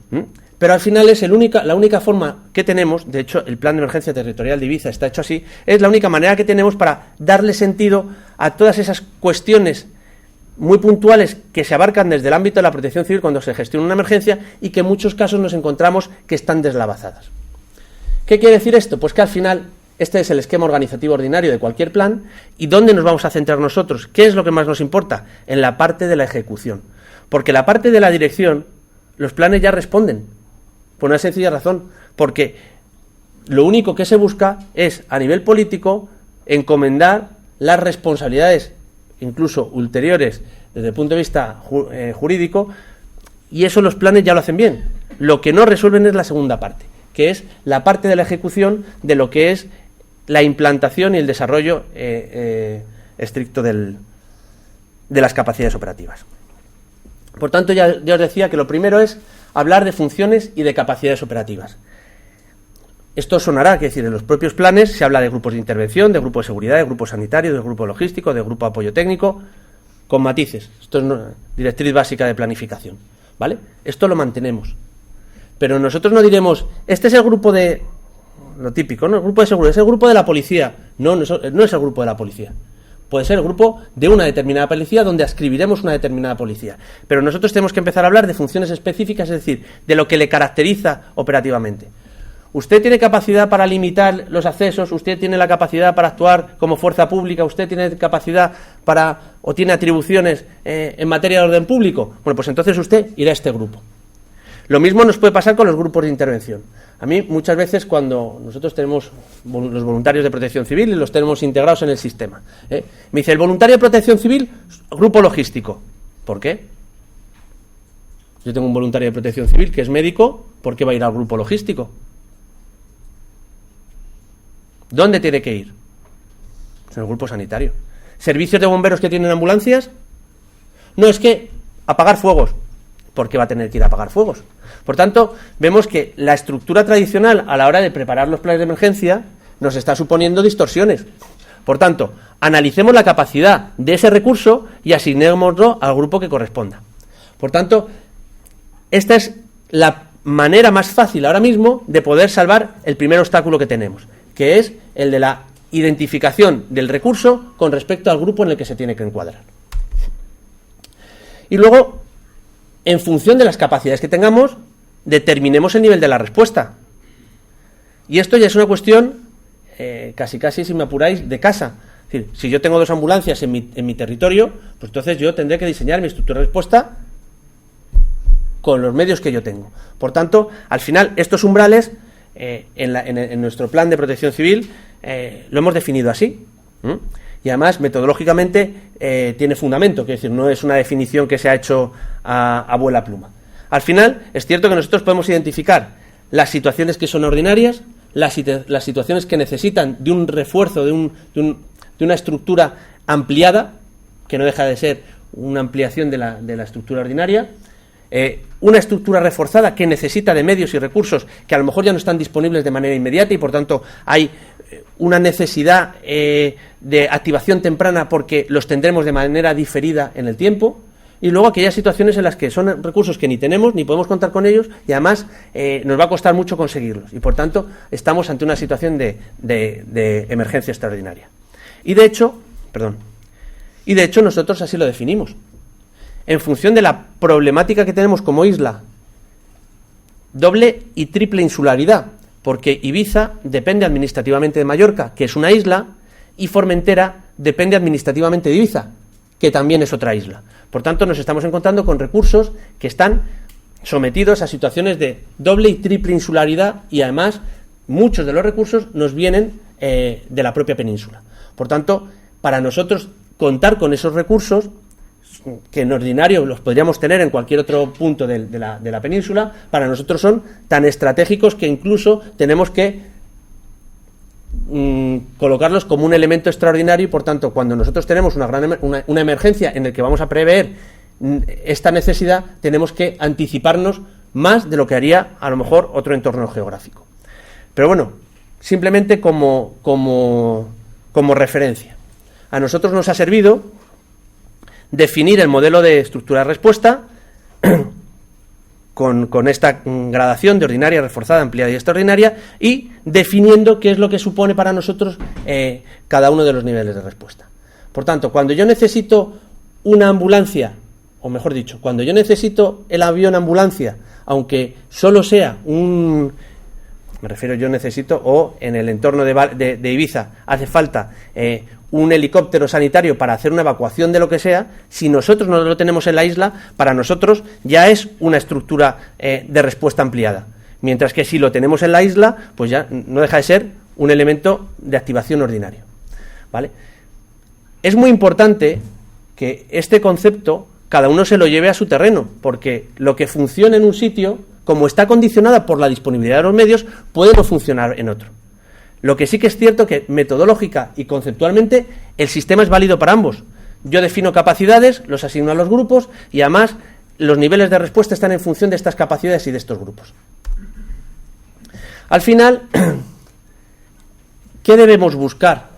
pero al final es la única forma que tenemos, de hecho el Plan de Emergencia Territorial de Ibiza está hecho así, es la única manera que tenemos para darle sentido a todas esas cuestiones muy puntuales que se abarcan desde el ámbito de la protección civil cuando se gestiona una emergencia y que en muchos casos nos encontramos que están deslavazadas. ¿Qué quiere decir esto? Pues que al final este es el esquema organizativo ordinario de cualquier plan. ¿Y dónde nos vamos a centrar nosotros? ¿Qué es lo que más nos importa? En la parte de la ejecución. Porque la parte de la dirección, los planes ya responden, por una sencilla razón, porque lo único que se busca es, a nivel político, encomendar las responsabilidades, incluso ulteriores, desde el punto de vista jurídico, y eso los planes ya lo hacen bien. Lo que no resuelven es la segunda parte, que es la parte de la ejecución de lo que es la implantación y el desarrollo estricto de las capacidades operativas. Por tanto, ya os decía que lo primero es hablar de funciones y de capacidades operativas. Esto sonará, que decir, en los propios planes se habla de grupos de intervención, de grupo de seguridad, de grupo sanitario, de grupo logístico, de grupo de apoyo técnico, con matices. Esto es una directriz básica de planificación, ¿vale? Esto lo mantenemos. Pero nosotros no diremos, este es el grupo de... Lo típico, ¿no? El grupo de seguridad es el grupo de la policía. No es el grupo de la policía. Puede ser el grupo de una determinada policía donde adscribiremos una determinada policía. Pero nosotros tenemos que empezar a hablar de funciones específicas, es decir, de lo que le caracteriza operativamente. Usted tiene capacidad para limitar los accesos, usted tiene la capacidad para actuar como fuerza pública, usted tiene capacidad para, o tiene atribuciones en materia de orden público. Bueno, pues entonces usted irá a este grupo. Lo mismo nos puede pasar con los grupos de intervención. A mí muchas veces cuando nosotros tenemos los voluntarios de protección civil y los tenemos integrados en el sistema, me dice, el voluntario de protección civil, grupo logístico. ¿Por qué? Yo tengo un voluntario de protección civil que es médico, ¿por qué va a ir al grupo logístico? ¿Dónde tiene que ir? En el grupo sanitario. ¿Servicios de bomberos que tienen ambulancias? No, es que apagar fuegos. ¿Por qué va a tener que ir a apagar fuegos? Por tanto, vemos que la estructura tradicional a la hora de preparar los planes de emergencia nos está suponiendo distorsiones. Por tanto, analicemos la capacidad de ese recurso y asignémoslo al grupo que corresponda. Por tanto, esta es la manera más fácil ahora mismo de poder salvar el primer obstáculo que tenemos, que es el de la identificación del recurso con respecto al grupo en el que se tiene que encuadrar. Y luego, en función de las capacidades que tengamos, determinemos el nivel de la respuesta. Y esto ya es una cuestión, casi, si me apuráis, de casa. Es decir, si yo tengo 2 ambulancias en mi territorio, pues entonces yo tendré que diseñar mi estructura de respuesta con los medios que yo tengo. Por tanto, al final, estos umbrales, en nuestro plan de protección civil, lo hemos definido así. Y además, metodológicamente, tiene fundamento, que es decir, no es una definición que se ha hecho a vuela pluma. Al final, es cierto que nosotros podemos identificar las situaciones que son ordinarias, las situaciones que necesitan de un refuerzo, de una estructura ampliada, que no deja de ser una ampliación de la estructura ordinaria, una estructura reforzada que necesita de medios y recursos que a lo mejor ya no están disponibles de manera inmediata y por tanto hay una necesidad de activación temprana porque los tendremos de manera diferida en el tiempo, y luego aquellas situaciones en las que son recursos que ni tenemos ni podemos contar con ellos y además nos va a costar mucho conseguirlos y por tanto estamos ante una situación de emergencia extraordinaria. Y de hecho nosotros así lo definimos. En función de la problemática que tenemos como isla, doble y triple insularidad, porque Ibiza depende administrativamente de Mallorca, que es una isla, y Formentera depende administrativamente de Ibiza, que también es otra isla. Por tanto, nos estamos encontrando con recursos que están sometidos a situaciones de doble y triple insularidad y además muchos de los recursos nos vienen de la propia península. Por tanto, para nosotros contar con esos recursos, que en ordinario los podríamos tener en cualquier otro punto de la península, para nosotros son tan estratégicos que incluso tenemos que colocarlos como un elemento extraordinario y por tanto cuando nosotros tenemos una emergencia en la que vamos a prever esta necesidad, tenemos que anticiparnos más de lo que haría a lo mejor otro entorno geográfico. Pero bueno, simplemente como referencia. A nosotros nos ha servido definir el modelo de estructura de respuesta con esta gradación de ordinaria, reforzada, ampliada y extraordinaria, y definiendo qué es lo que supone para nosotros cada uno de los niveles de respuesta. Por tanto, cuando yo necesito una ambulancia, o mejor dicho, cuando yo necesito el avión ambulancia, aunque solo sea o en el entorno de Ibiza hace falta un helicóptero sanitario para hacer una evacuación de lo que sea, si nosotros no lo tenemos en la isla, para nosotros ya es una estructura de respuesta ampliada. Mientras que si lo tenemos en la isla, pues ya no deja de ser un elemento de activación ordinario. ¿Vale? Es muy importante que este concepto cada uno se lo lleve a su terreno, porque lo que funciona en un sitio, como está condicionada por la disponibilidad de los medios, puede no funcionar en otro. Lo que sí que es cierto que metodológica y conceptualmente el sistema es válido para ambos. Yo defino capacidades, los asigno a los grupos y además los niveles de respuesta están en función de estas capacidades y de estos grupos. Al final, ¿qué debemos buscar?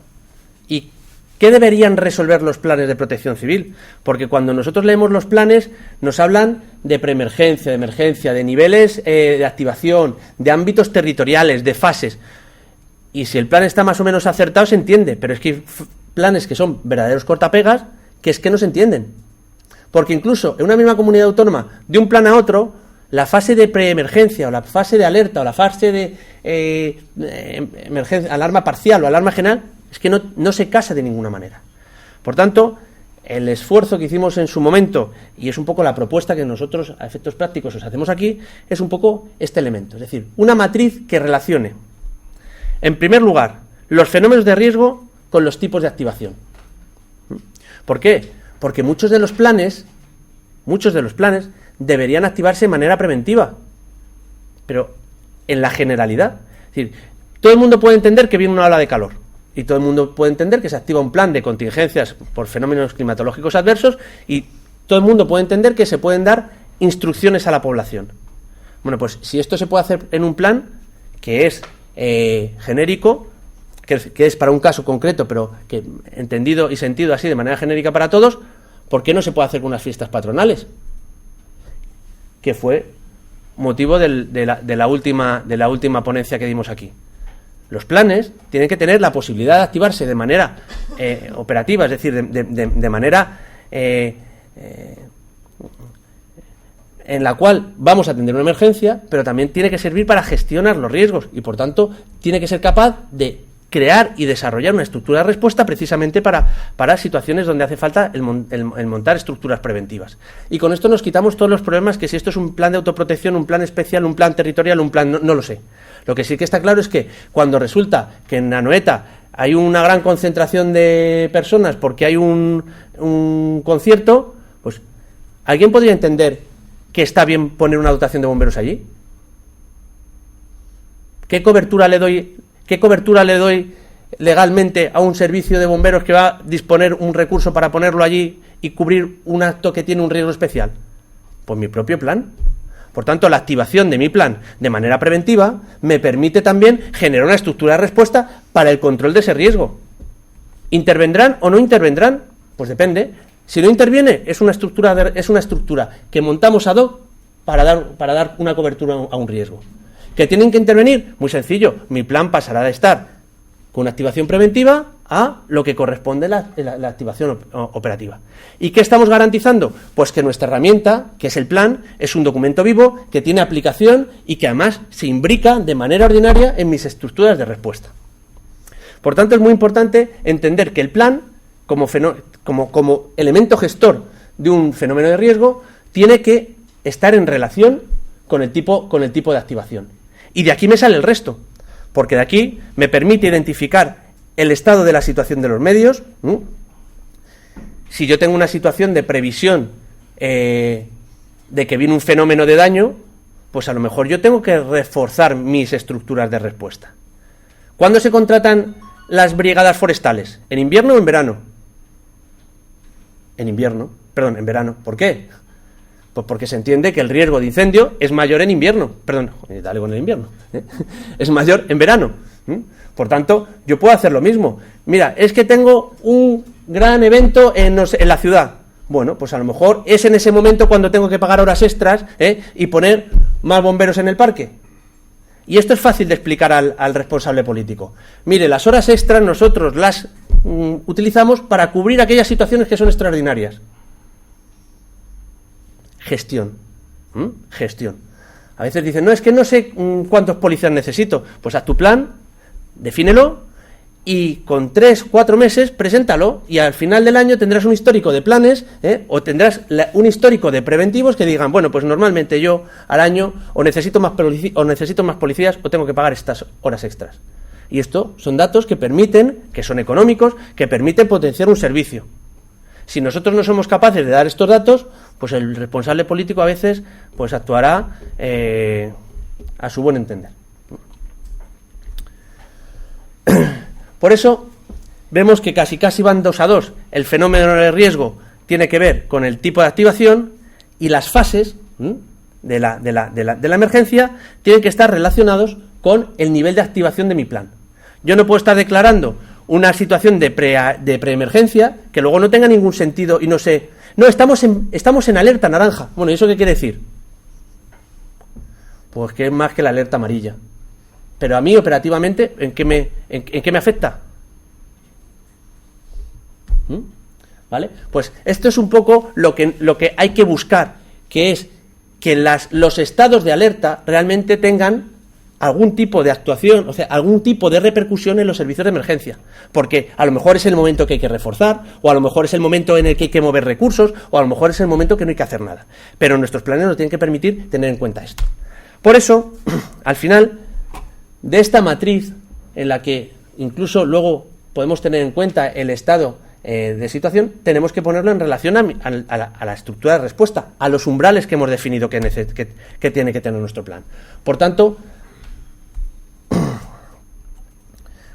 ¿Y qué deberían resolver los planes de protección civil? Porque cuando nosotros leemos los planes, nos hablan de preemergencia, de emergencia, de niveles de activación, de ámbitos territoriales, de fases. Y si el plan está más o menos acertado, se entiende, pero es que hay planes que son verdaderos cortapegas que es que no se entienden. Porque incluso en una misma comunidad autónoma, de un plan a otro, la fase de preemergencia o la fase de alerta o la fase de emergencia, alarma parcial o alarma general, es que no se casa de ninguna manera. Por tanto, el esfuerzo que hicimos en su momento, y es un poco la propuesta que nosotros a efectos prácticos os hacemos aquí, es un poco este elemento, es decir, una matriz que relacione, en primer lugar, los fenómenos de riesgo con los tipos de activación. ¿Por qué? Porque muchos de los planes deberían activarse de manera preventiva, pero en la generalidad. Es decir, todo el mundo puede entender que viene una ola de calor y todo el mundo puede entender que se activa un plan de contingencias por fenómenos climatológicos adversos y todo el mundo puede entender que se pueden dar instrucciones a la población. Bueno, pues si esto se puede hacer en un plan que es genérico, que es para un caso concreto, pero que entendido y sentido así de manera genérica para todos, ¿por qué no se puede hacer con unas fiestas patronales? Que fue motivo de la última ponencia que dimos aquí. Los planes tienen que tener la posibilidad de activarse de manera operativa, es decir, de manera en la cual vamos a atender una emergencia, pero también tiene que servir para gestionar los riesgos y, por tanto, tiene que ser capaz de crear y desarrollar una estructura de respuesta precisamente para situaciones donde hace falta el montar estructuras preventivas. Y con esto nos quitamos todos los problemas que si esto es un plan de autoprotección, un plan especial, un plan territorial, un plan... No lo sé. Lo que sí que está claro es que cuando resulta que en Anoeta hay una gran concentración de personas porque hay un concierto, pues ¿alguien podría entender que está bien poner una dotación de bomberos allí? ¿Qué cobertura le doy legalmente a un servicio de bomberos que va a disponer un recurso para ponerlo allí y cubrir un acto que tiene un riesgo especial? Pues mi propio plan. Por tanto, la activación de mi plan de manera preventiva me permite también generar una estructura de respuesta para el control de ese riesgo. ¿Intervendrán o no intervendrán? Pues depende. Si no interviene, es una estructura que montamos ad hoc para dar una cobertura a un riesgo. ¿Que tienen que intervenir? Muy sencillo. Mi plan pasará de estar con una activación preventiva a lo que corresponde la activación operativa. ¿Y qué estamos garantizando? Pues que nuestra herramienta, que es el plan, es un documento vivo que tiene aplicación y que además se imbrica de manera ordinaria en mis estructuras de respuesta. Por tanto, es muy importante entender que el plan, como elemento gestor de un fenómeno de riesgo, tiene que estar en relación con el tipo de activación. Y de aquí me sale el resto, porque de aquí me permite identificar el estado de la situación de los medios. Si yo tengo una situación de previsión de que viene un fenómeno de daño, pues a lo mejor yo tengo que reforzar mis estructuras de respuesta. ¿Cuándo se contratan las brigadas forestales? ¿En invierno o en verano? En verano. ¿Por qué? Pues porque se entiende que el riesgo de incendio es mayor en invierno. Dale con el invierno. Es mayor en verano. Por tanto, yo puedo hacer lo mismo. Mira, es que tengo un gran evento en la ciudad. Bueno, pues a lo mejor es en ese momento cuando tengo que pagar horas extras y poner más bomberos en el parque. Y esto es fácil de explicar al responsable político. Mire, las horas extras nosotros las utilizamos para cubrir aquellas situaciones que son extraordinarias. Gestión. A veces dicen, no, es que no sé cuántos policías necesito. Pues haz tu plan, defínelo y con 3-4 meses preséntalo y al final del año tendrás un histórico de planes o tendrás un histórico de preventivos que digan, bueno, pues normalmente yo al año o necesito más policías o tengo que pagar estas horas extras. Y esto son datos que son económicos, que permiten potenciar un servicio. Si nosotros no somos capaces de dar estos datos, pues el responsable político a veces pues actuará a su buen entender. Por eso vemos que casi van 2 a 2. El fenómeno de riesgo tiene que ver con el tipo de activación y las fases de la emergencia tienen que estar relacionados con el nivel de activación de mi plan. Yo no puedo estar declarando una situación de preemergencia que luego no tenga ningún sentido y no sé. No, estamos en alerta naranja. Bueno, ¿y eso qué quiere decir? Pues que es más que la alerta amarilla. Pero a mí, operativamente, ¿en qué me afecta? ¿Vale? Pues esto es un poco lo que hay que buscar, que es que los estados de alerta realmente tengan algún tipo de actuación, o sea, algún tipo de repercusión en los servicios de emergencia, porque a lo mejor es el momento que hay que reforzar, o a lo mejor es el momento en el que hay que mover recursos, o a lo mejor es el momento que no hay que hacer nada, pero nuestros planes nos tienen que permitir tener en cuenta esto. Por eso, al final de esta matriz, en la que incluso luego podemos tener en cuenta el estado de situación, tenemos que ponerlo en relación a la estructura de respuesta, a los umbrales que hemos definido que tiene que tener nuestro plan. Por tanto,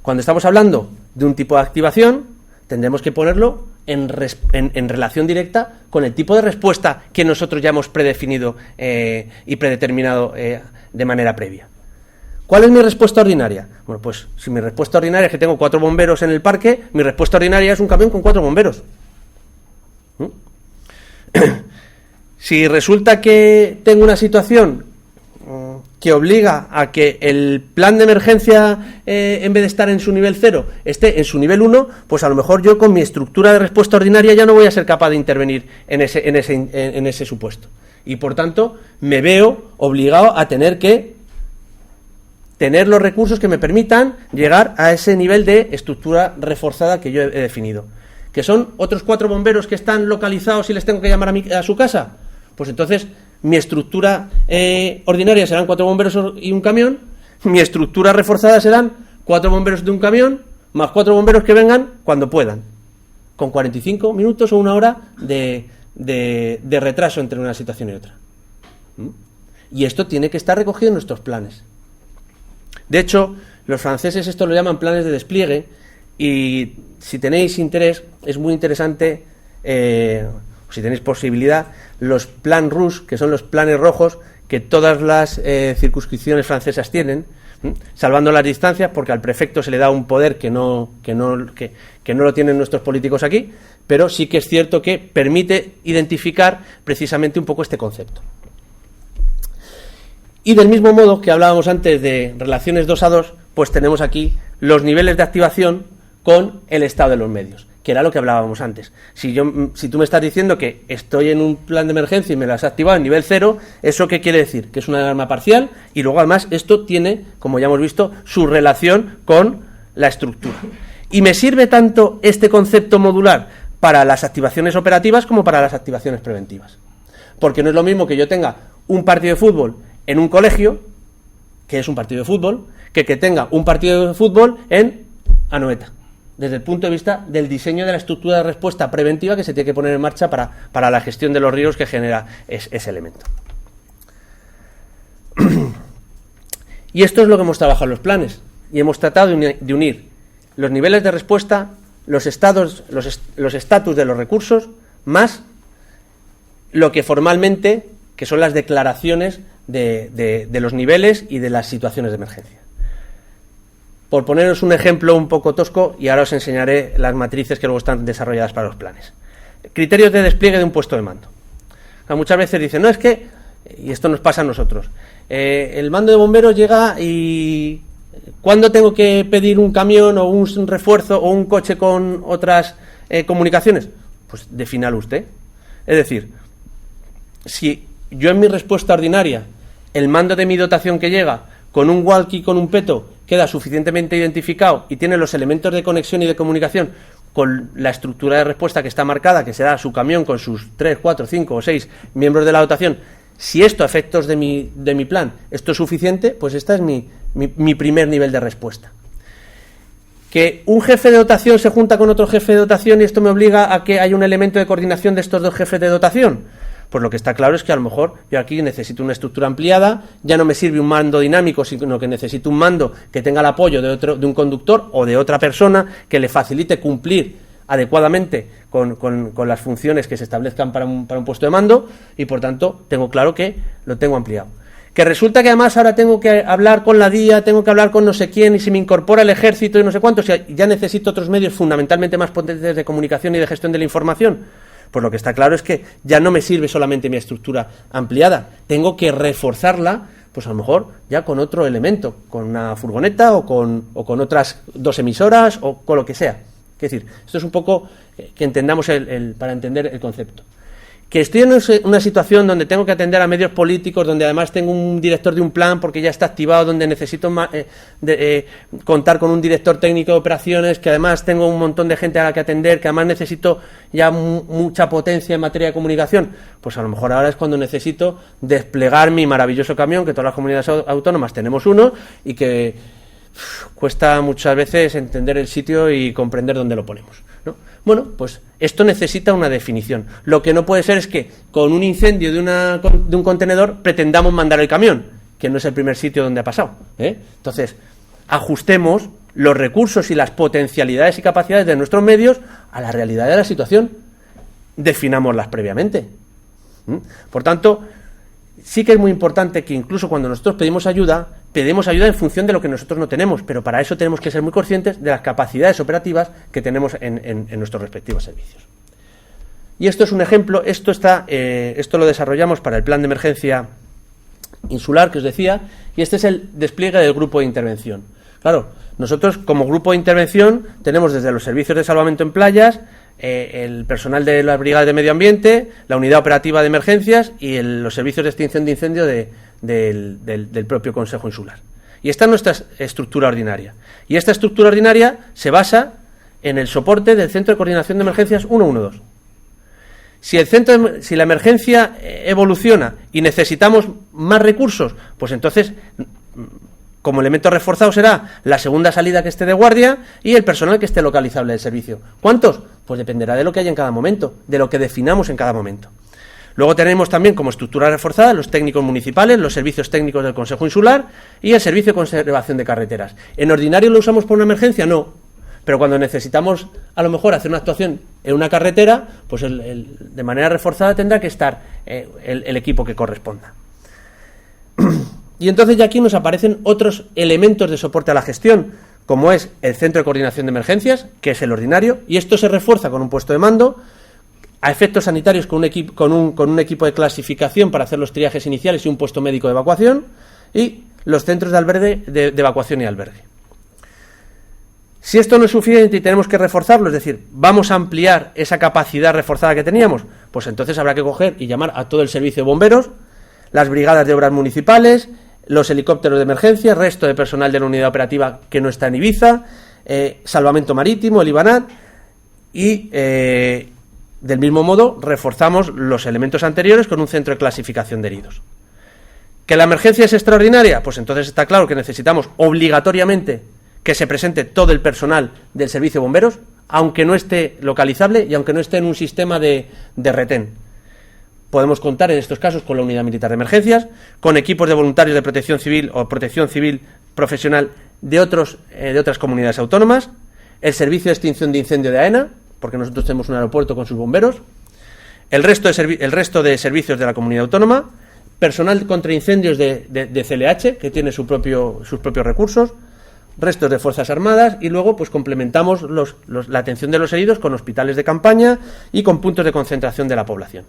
cuando estamos hablando de un tipo de activación, tendremos que ponerlo en relación directa con el tipo de respuesta que nosotros ya hemos predefinido y predeterminado de manera previa. ¿Cuál es mi respuesta ordinaria? Bueno, pues si mi respuesta ordinaria es que tengo 4 bomberos en el parque, mi respuesta ordinaria es un camión con 4 bomberos. Si resulta que tengo una situación que obliga a que el plan de emergencia, en vez de estar en su nivel 0, esté en su nivel 1, pues a lo mejor yo con mi estructura de respuesta ordinaria ya no voy a ser capaz de intervenir en ese supuesto. Y por tanto me veo obligado a tener que tener los recursos que me permitan llegar a ese nivel de estructura reforzada que yo he definido. ¿Que son otros 4 bomberos que están localizados y les tengo que llamar a su casa? Pues entonces mi estructura ordinaria serán 4 bomberos y un camión, mi estructura reforzada serán 4 bomberos de un camión, más 4 bomberos que vengan cuando puedan, con 45 minutos o 1 hora de retraso entre una situación y otra. Y esto tiene que estar recogido en nuestros planes. De hecho, los franceses esto lo llaman planes de despliegue, y si tenéis interés, es muy interesante, si tenéis posibilidad, los plan rouge, que son los planes rojos que todas las circunscripciones francesas tienen, salvando las distancias, porque al prefecto se le da un poder que no lo tienen nuestros políticos aquí, pero sí que es cierto que permite identificar precisamente un poco este concepto. Y del mismo modo que hablábamos antes de relaciones 2 a 2, pues tenemos aquí los niveles de activación con el estado de los medios, que era lo que hablábamos antes. Si tú me estás diciendo que estoy en un plan de emergencia y me lo has activado en nivel 0, ¿eso qué quiere decir? Que es una alarma parcial, y luego además esto tiene, como ya hemos visto, su relación con la estructura. Y me sirve tanto este concepto modular para las activaciones operativas como para las activaciones preventivas. Porque no es lo mismo que yo tenga un partido de fútbol en un colegio, que es un partido de fútbol, que tenga un partido de fútbol en Anoeta, desde el punto de vista del diseño de la estructura de respuesta preventiva que se tiene que poner en marcha para la gestión de los riesgos que genera ese elemento. Y esto es lo que hemos trabajado en los planes, y hemos tratado de unir los niveles de respuesta, los estatus de los recursos, más lo que formalmente, que son las declaraciones de los niveles y de las situaciones de emergencia. Por poneros un ejemplo un poco tosco, y ahora os enseñaré las matrices que luego están desarrolladas para los planes. Criterios de despliegue de un puesto de mando. Muchas veces dicen, no, es que, y esto nos pasa a nosotros, el mando de bomberos llega y ¿cuándo tengo que pedir un camión o un refuerzo o un coche con otras comunicaciones? Pues defínalo usted. Es decir, si yo en mi respuesta ordinaria, el mando de mi dotación que llega con un walkie, con un peto, queda suficientemente identificado y tiene los elementos de conexión y de comunicación con la estructura de respuesta que está marcada, que será su camión con sus 3, 4, 5 o 6 miembros de la dotación, si esto a efectos de mi plan, esto es suficiente, pues este es mi primer nivel de respuesta. Que un jefe de dotación se junta con otro jefe de dotación y esto me obliga a que haya un elemento de coordinación de estos dos jefes de dotación. Pues lo que está claro es que a lo mejor yo aquí necesito una estructura ampliada, ya no me sirve un mando dinámico, sino que necesito un mando que tenga el apoyo de un conductor o de otra persona que le facilite cumplir adecuadamente con las funciones que se establezcan para un puesto de mando, y por tanto tengo claro que lo tengo ampliado. Que resulta que además ahora tengo que hablar con la DIA, tengo que hablar con no sé quién, y si me incorpora el ejército y no sé cuánto, si ya necesito otros medios fundamentalmente más potentes de comunicación y de gestión de la información. Pues lo que está claro es que ya no me sirve solamente mi estructura ampliada, tengo que reforzarla, pues a lo mejor ya con otro elemento, con una furgoneta o con otras 2 emisoras o con lo que sea. Es decir, esto es un poco que entendamos para entender el concepto. Que estoy en una situación donde tengo que atender a medios políticos, donde además tengo un director de un plan porque ya está activado, donde necesito contar con un director técnico de operaciones, que además tengo un montón de gente a la que atender, que además necesito ya mucha potencia en materia de comunicación, pues a lo mejor ahora es cuando necesito desplegar mi maravilloso camión, que todas las comunidades autónomas tenemos uno, y que cuesta muchas veces entender el sitio y comprender dónde lo ponemos, ¿no? Bueno, pues esto necesita una definición. Lo que no puede ser es que con un incendio de un contenedor pretendamos mandar el camión, que no es el primer sitio donde ha pasado, ¿eh? Entonces, ajustemos los recursos y las potencialidades y capacidades de nuestros medios a la realidad de la situación. Definámoslas previamente. Por tanto, sí que es muy importante que incluso cuando nosotros pedimos ayuda en función de lo que nosotros no tenemos, pero para eso tenemos que ser muy conscientes de las capacidades operativas que tenemos en nuestros respectivos servicios. Y esto es un ejemplo, esto lo desarrollamos para el plan de emergencia insular que os decía, y este es el despliegue del grupo de intervención. Claro, nosotros como grupo de intervención tenemos desde los servicios de salvamento en playas, el personal de las brigadas de medio ambiente, la unidad operativa de emergencias y los servicios de extinción de incendio del propio Consejo Insular. Y esta es nuestra estructura ordinaria. Y esta estructura ordinaria se basa en el soporte del Centro de Coordinación de Emergencias 112. Si la emergencia evoluciona y necesitamos más recursos, pues entonces, como elemento reforzado será la segunda salida que esté de guardia y el personal que esté localizable del servicio. ¿Cuántos? Pues dependerá de lo que haya en cada momento, de lo que definamos en cada momento. Luego tenemos también como estructura reforzada los técnicos municipales, los servicios técnicos del Consejo Insular y el servicio de conservación de carreteras. ¿En ordinario lo usamos por una emergencia? No. Pero cuando necesitamos a lo mejor hacer una actuación en una carretera, pues de manera reforzada tendrá que estar el equipo que corresponda. Y entonces ya aquí nos aparecen otros elementos de soporte a la gestión, como es el Centro de Coordinación de Emergencias, que es el ordinario, y esto se refuerza con un puesto de mando, a efectos sanitarios con un equipo de clasificación para hacer los triajes iniciales y un puesto médico de evacuación, y los centros de albergue de evacuación y albergue. Si esto no es suficiente y tenemos que reforzarlo, es decir, vamos a ampliar esa capacidad reforzada que teníamos, pues entonces habrá que coger y llamar a todo el servicio de bomberos, las brigadas de obras municipales, los helicópteros de emergencia, resto de personal de la unidad operativa que no está en Ibiza, salvamento marítimo, el IBANAT, y del mismo modo reforzamos los elementos anteriores con un centro de clasificación de heridos. ¿Que la emergencia es extraordinaria? Pues entonces está claro que necesitamos obligatoriamente que se presente todo el personal del servicio de bomberos, aunque no esté localizable y aunque no esté en un sistema de retén. Podemos contar en estos casos con la unidad militar de emergencias, con equipos de voluntarios de protección civil o protección civil profesional de otras comunidades autónomas, el servicio de extinción de incendio de AENA, porque nosotros tenemos un aeropuerto con sus bomberos, el resto de servicios de la comunidad autónoma, personal contra incendios de CLH, que tiene sus propios recursos, restos de Fuerzas Armadas, y luego pues complementamos la atención de los heridos con hospitales de campaña y con puntos de concentración de la población.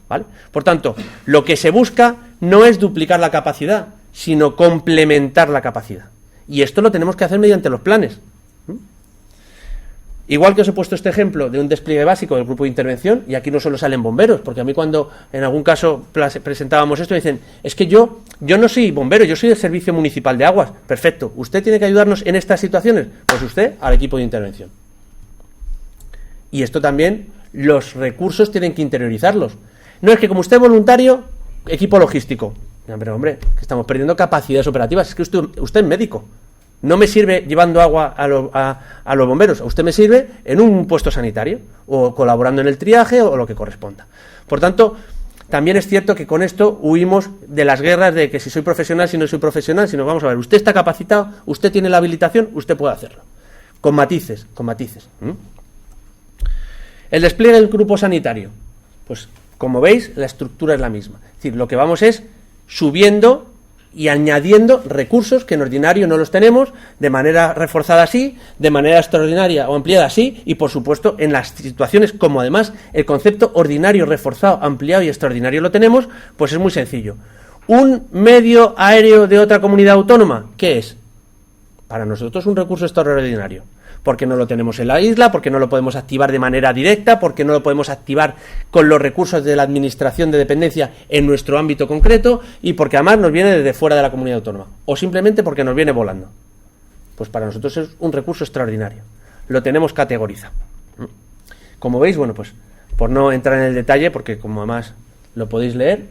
¿Vale? Por tanto, lo que se busca no es duplicar la capacidad, sino complementar la capacidad. Y esto lo tenemos que hacer mediante los planes. Igual que os he puesto este ejemplo de un despliegue básico del grupo de intervención, y aquí no solo salen bomberos, porque a mí cuando en algún caso presentábamos esto me dicen, es que yo no soy bombero, yo soy del Servicio Municipal de Aguas. Perfecto, ¿usted tiene que ayudarnos en estas situaciones? Pues usted al equipo de intervención. Y esto también, los recursos tienen que interiorizarlos. No es que como usted es voluntario, equipo logístico. Pero hombre, que estamos perdiendo capacidades operativas, es que usted es médico. No me sirve llevando agua a los bomberos, a usted me sirve en un puesto sanitario o colaborando en el triaje o lo que corresponda. Por tanto, también es cierto que con esto huimos de las guerras de que si soy profesional, si no soy profesional, si nos vamos a ver, usted está capacitado, usted tiene la habilitación, usted puede hacerlo. Con matices. El despliegue del grupo sanitario. Pues, como veis, la estructura es la misma. Es decir, lo que vamos es subiendo y añadiendo recursos que en ordinario no los tenemos, de manera reforzada sí, de manera extraordinaria o ampliada sí, y por supuesto en las situaciones como además el concepto ordinario, reforzado, ampliado y extraordinario lo tenemos, pues es muy sencillo. ¿Un medio aéreo de otra comunidad autónoma? ¿Qué es? Para nosotros un recurso extraordinario, porque no lo tenemos en la isla, porque no lo podemos activar de manera directa, porque no lo podemos activar con los recursos de la administración de dependencia en nuestro ámbito concreto, y porque además nos viene desde fuera de la comunidad autónoma, o simplemente porque nos viene volando. Pues para nosotros es un recurso extraordinario, lo tenemos categorizado. Como veis, bueno, pues por no entrar en el detalle, porque como además lo podéis leer,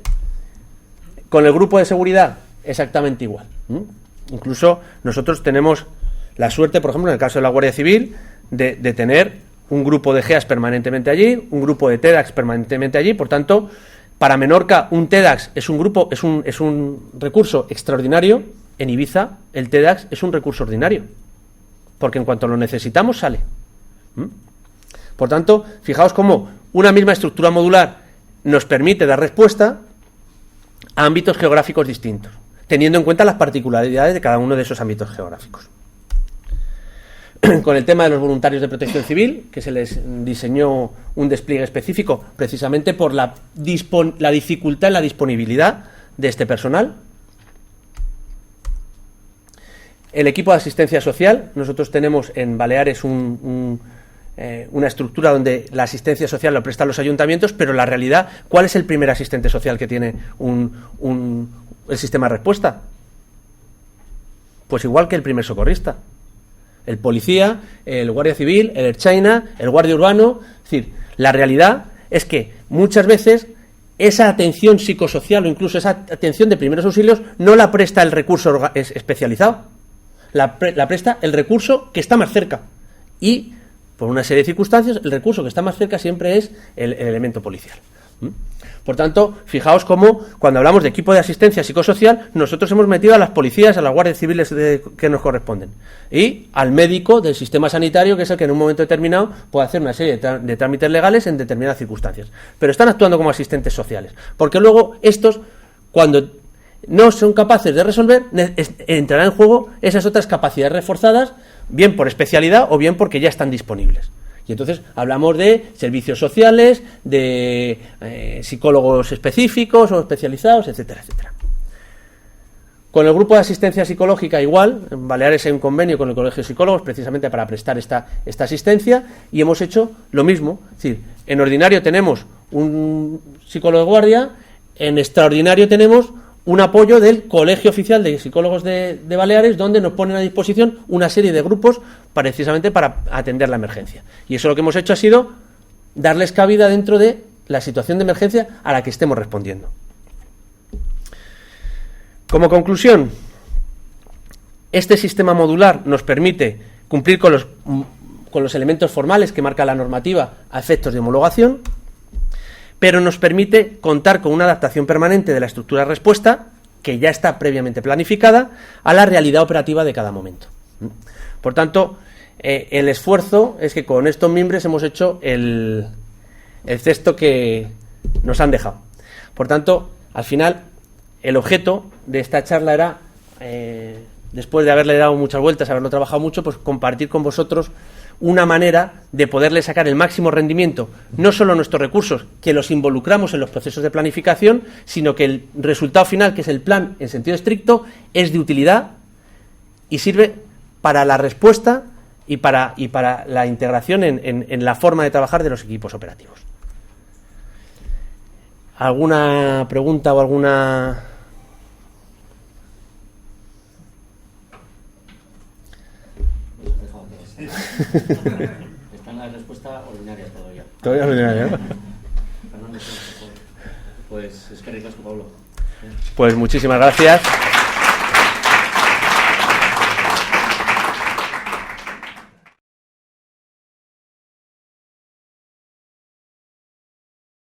con el grupo de seguridad exactamente igual. Incluso nosotros tenemos la suerte, por ejemplo, en el caso de la Guardia Civil, de tener un grupo de GEAS permanentemente allí, un grupo de TEDAX permanentemente allí. Por tanto, para Menorca un TEDAX es un recurso extraordinario. En Ibiza el TEDAX es un recurso ordinario, porque en cuanto lo necesitamos sale. Por tanto, fijaos cómo una misma estructura modular nos permite dar respuesta a ámbitos geográficos distintos, teniendo en cuenta las particularidades de cada uno de esos ámbitos geográficos. Con el tema de los voluntarios de protección civil, que se les diseñó un despliegue específico precisamente por la dificultad en la disponibilidad de este personal. El equipo de asistencia social, nosotros tenemos en Baleares una estructura donde la asistencia social lo prestan los ayuntamientos, pero la realidad, ¿cuál es el primer asistente social que tiene el sistema de respuesta? Pues igual que el primer socorrista. El policía, el guardia civil, el ertzaina, el guardia urbano. Es decir, la realidad es que muchas veces esa atención psicosocial o incluso esa atención de primeros auxilios no la presta el recurso especializado, la presta el recurso que está más cerca. Y, por una serie de circunstancias, el recurso que está más cerca siempre es el elemento policial. Por tanto, fijaos cómo cuando hablamos de equipo de asistencia psicosocial, nosotros hemos metido a las policías, a las guardias civiles que nos corresponden, y al médico del sistema sanitario, que es el que en un momento determinado puede hacer una serie de trámites legales en determinadas circunstancias. Pero están actuando como asistentes sociales, porque luego estos, cuando no son capaces de resolver, entrarán en juego esas otras capacidades reforzadas, bien por especialidad o bien porque ya están disponibles. Y entonces hablamos de servicios sociales, de psicólogos específicos o especializados, etcétera, etcétera. Con el grupo de asistencia psicológica igual, en Baleares hay un convenio con el Colegio de Psicólogos precisamente para prestar esta asistencia, y hemos hecho lo mismo. Es decir, en ordinario tenemos un psicólogo de guardia, en extraordinario tenemos un apoyo del Colegio Oficial de Psicólogos de Baleares, donde nos ponen a disposición una serie de grupos precisamente para atender la emergencia. Y eso lo que hemos hecho ha sido darles cabida dentro de la situación de emergencia a la que estemos respondiendo. Como conclusión, este sistema modular nos permite cumplir con los elementos formales que marca la normativa a efectos de homologación, pero nos permite contar con una adaptación permanente de la estructura de respuesta, que ya está previamente planificada, a la realidad operativa de cada momento. Por tanto, el esfuerzo es que con estos mimbres hemos hecho el cesto que nos han dejado. Por tanto, al final, el objeto de esta charla era, después de haberle dado muchas vueltas, haberlo trabajado mucho, pues compartir con vosotros una manera de poderle sacar el máximo rendimiento, no solo a nuestros recursos, que los involucramos en los procesos de planificación, sino que el resultado final, que es el plan en sentido estricto, es de utilidad y sirve para la respuesta y para la integración en la forma de trabajar de los equipos operativos. ¿Alguna pregunta o alguna...? Está en la respuesta ordinaria todavía. Todavía ordinaria, ¿no? Pues es que ricasco, Pablo. Pues muchísimas gracias.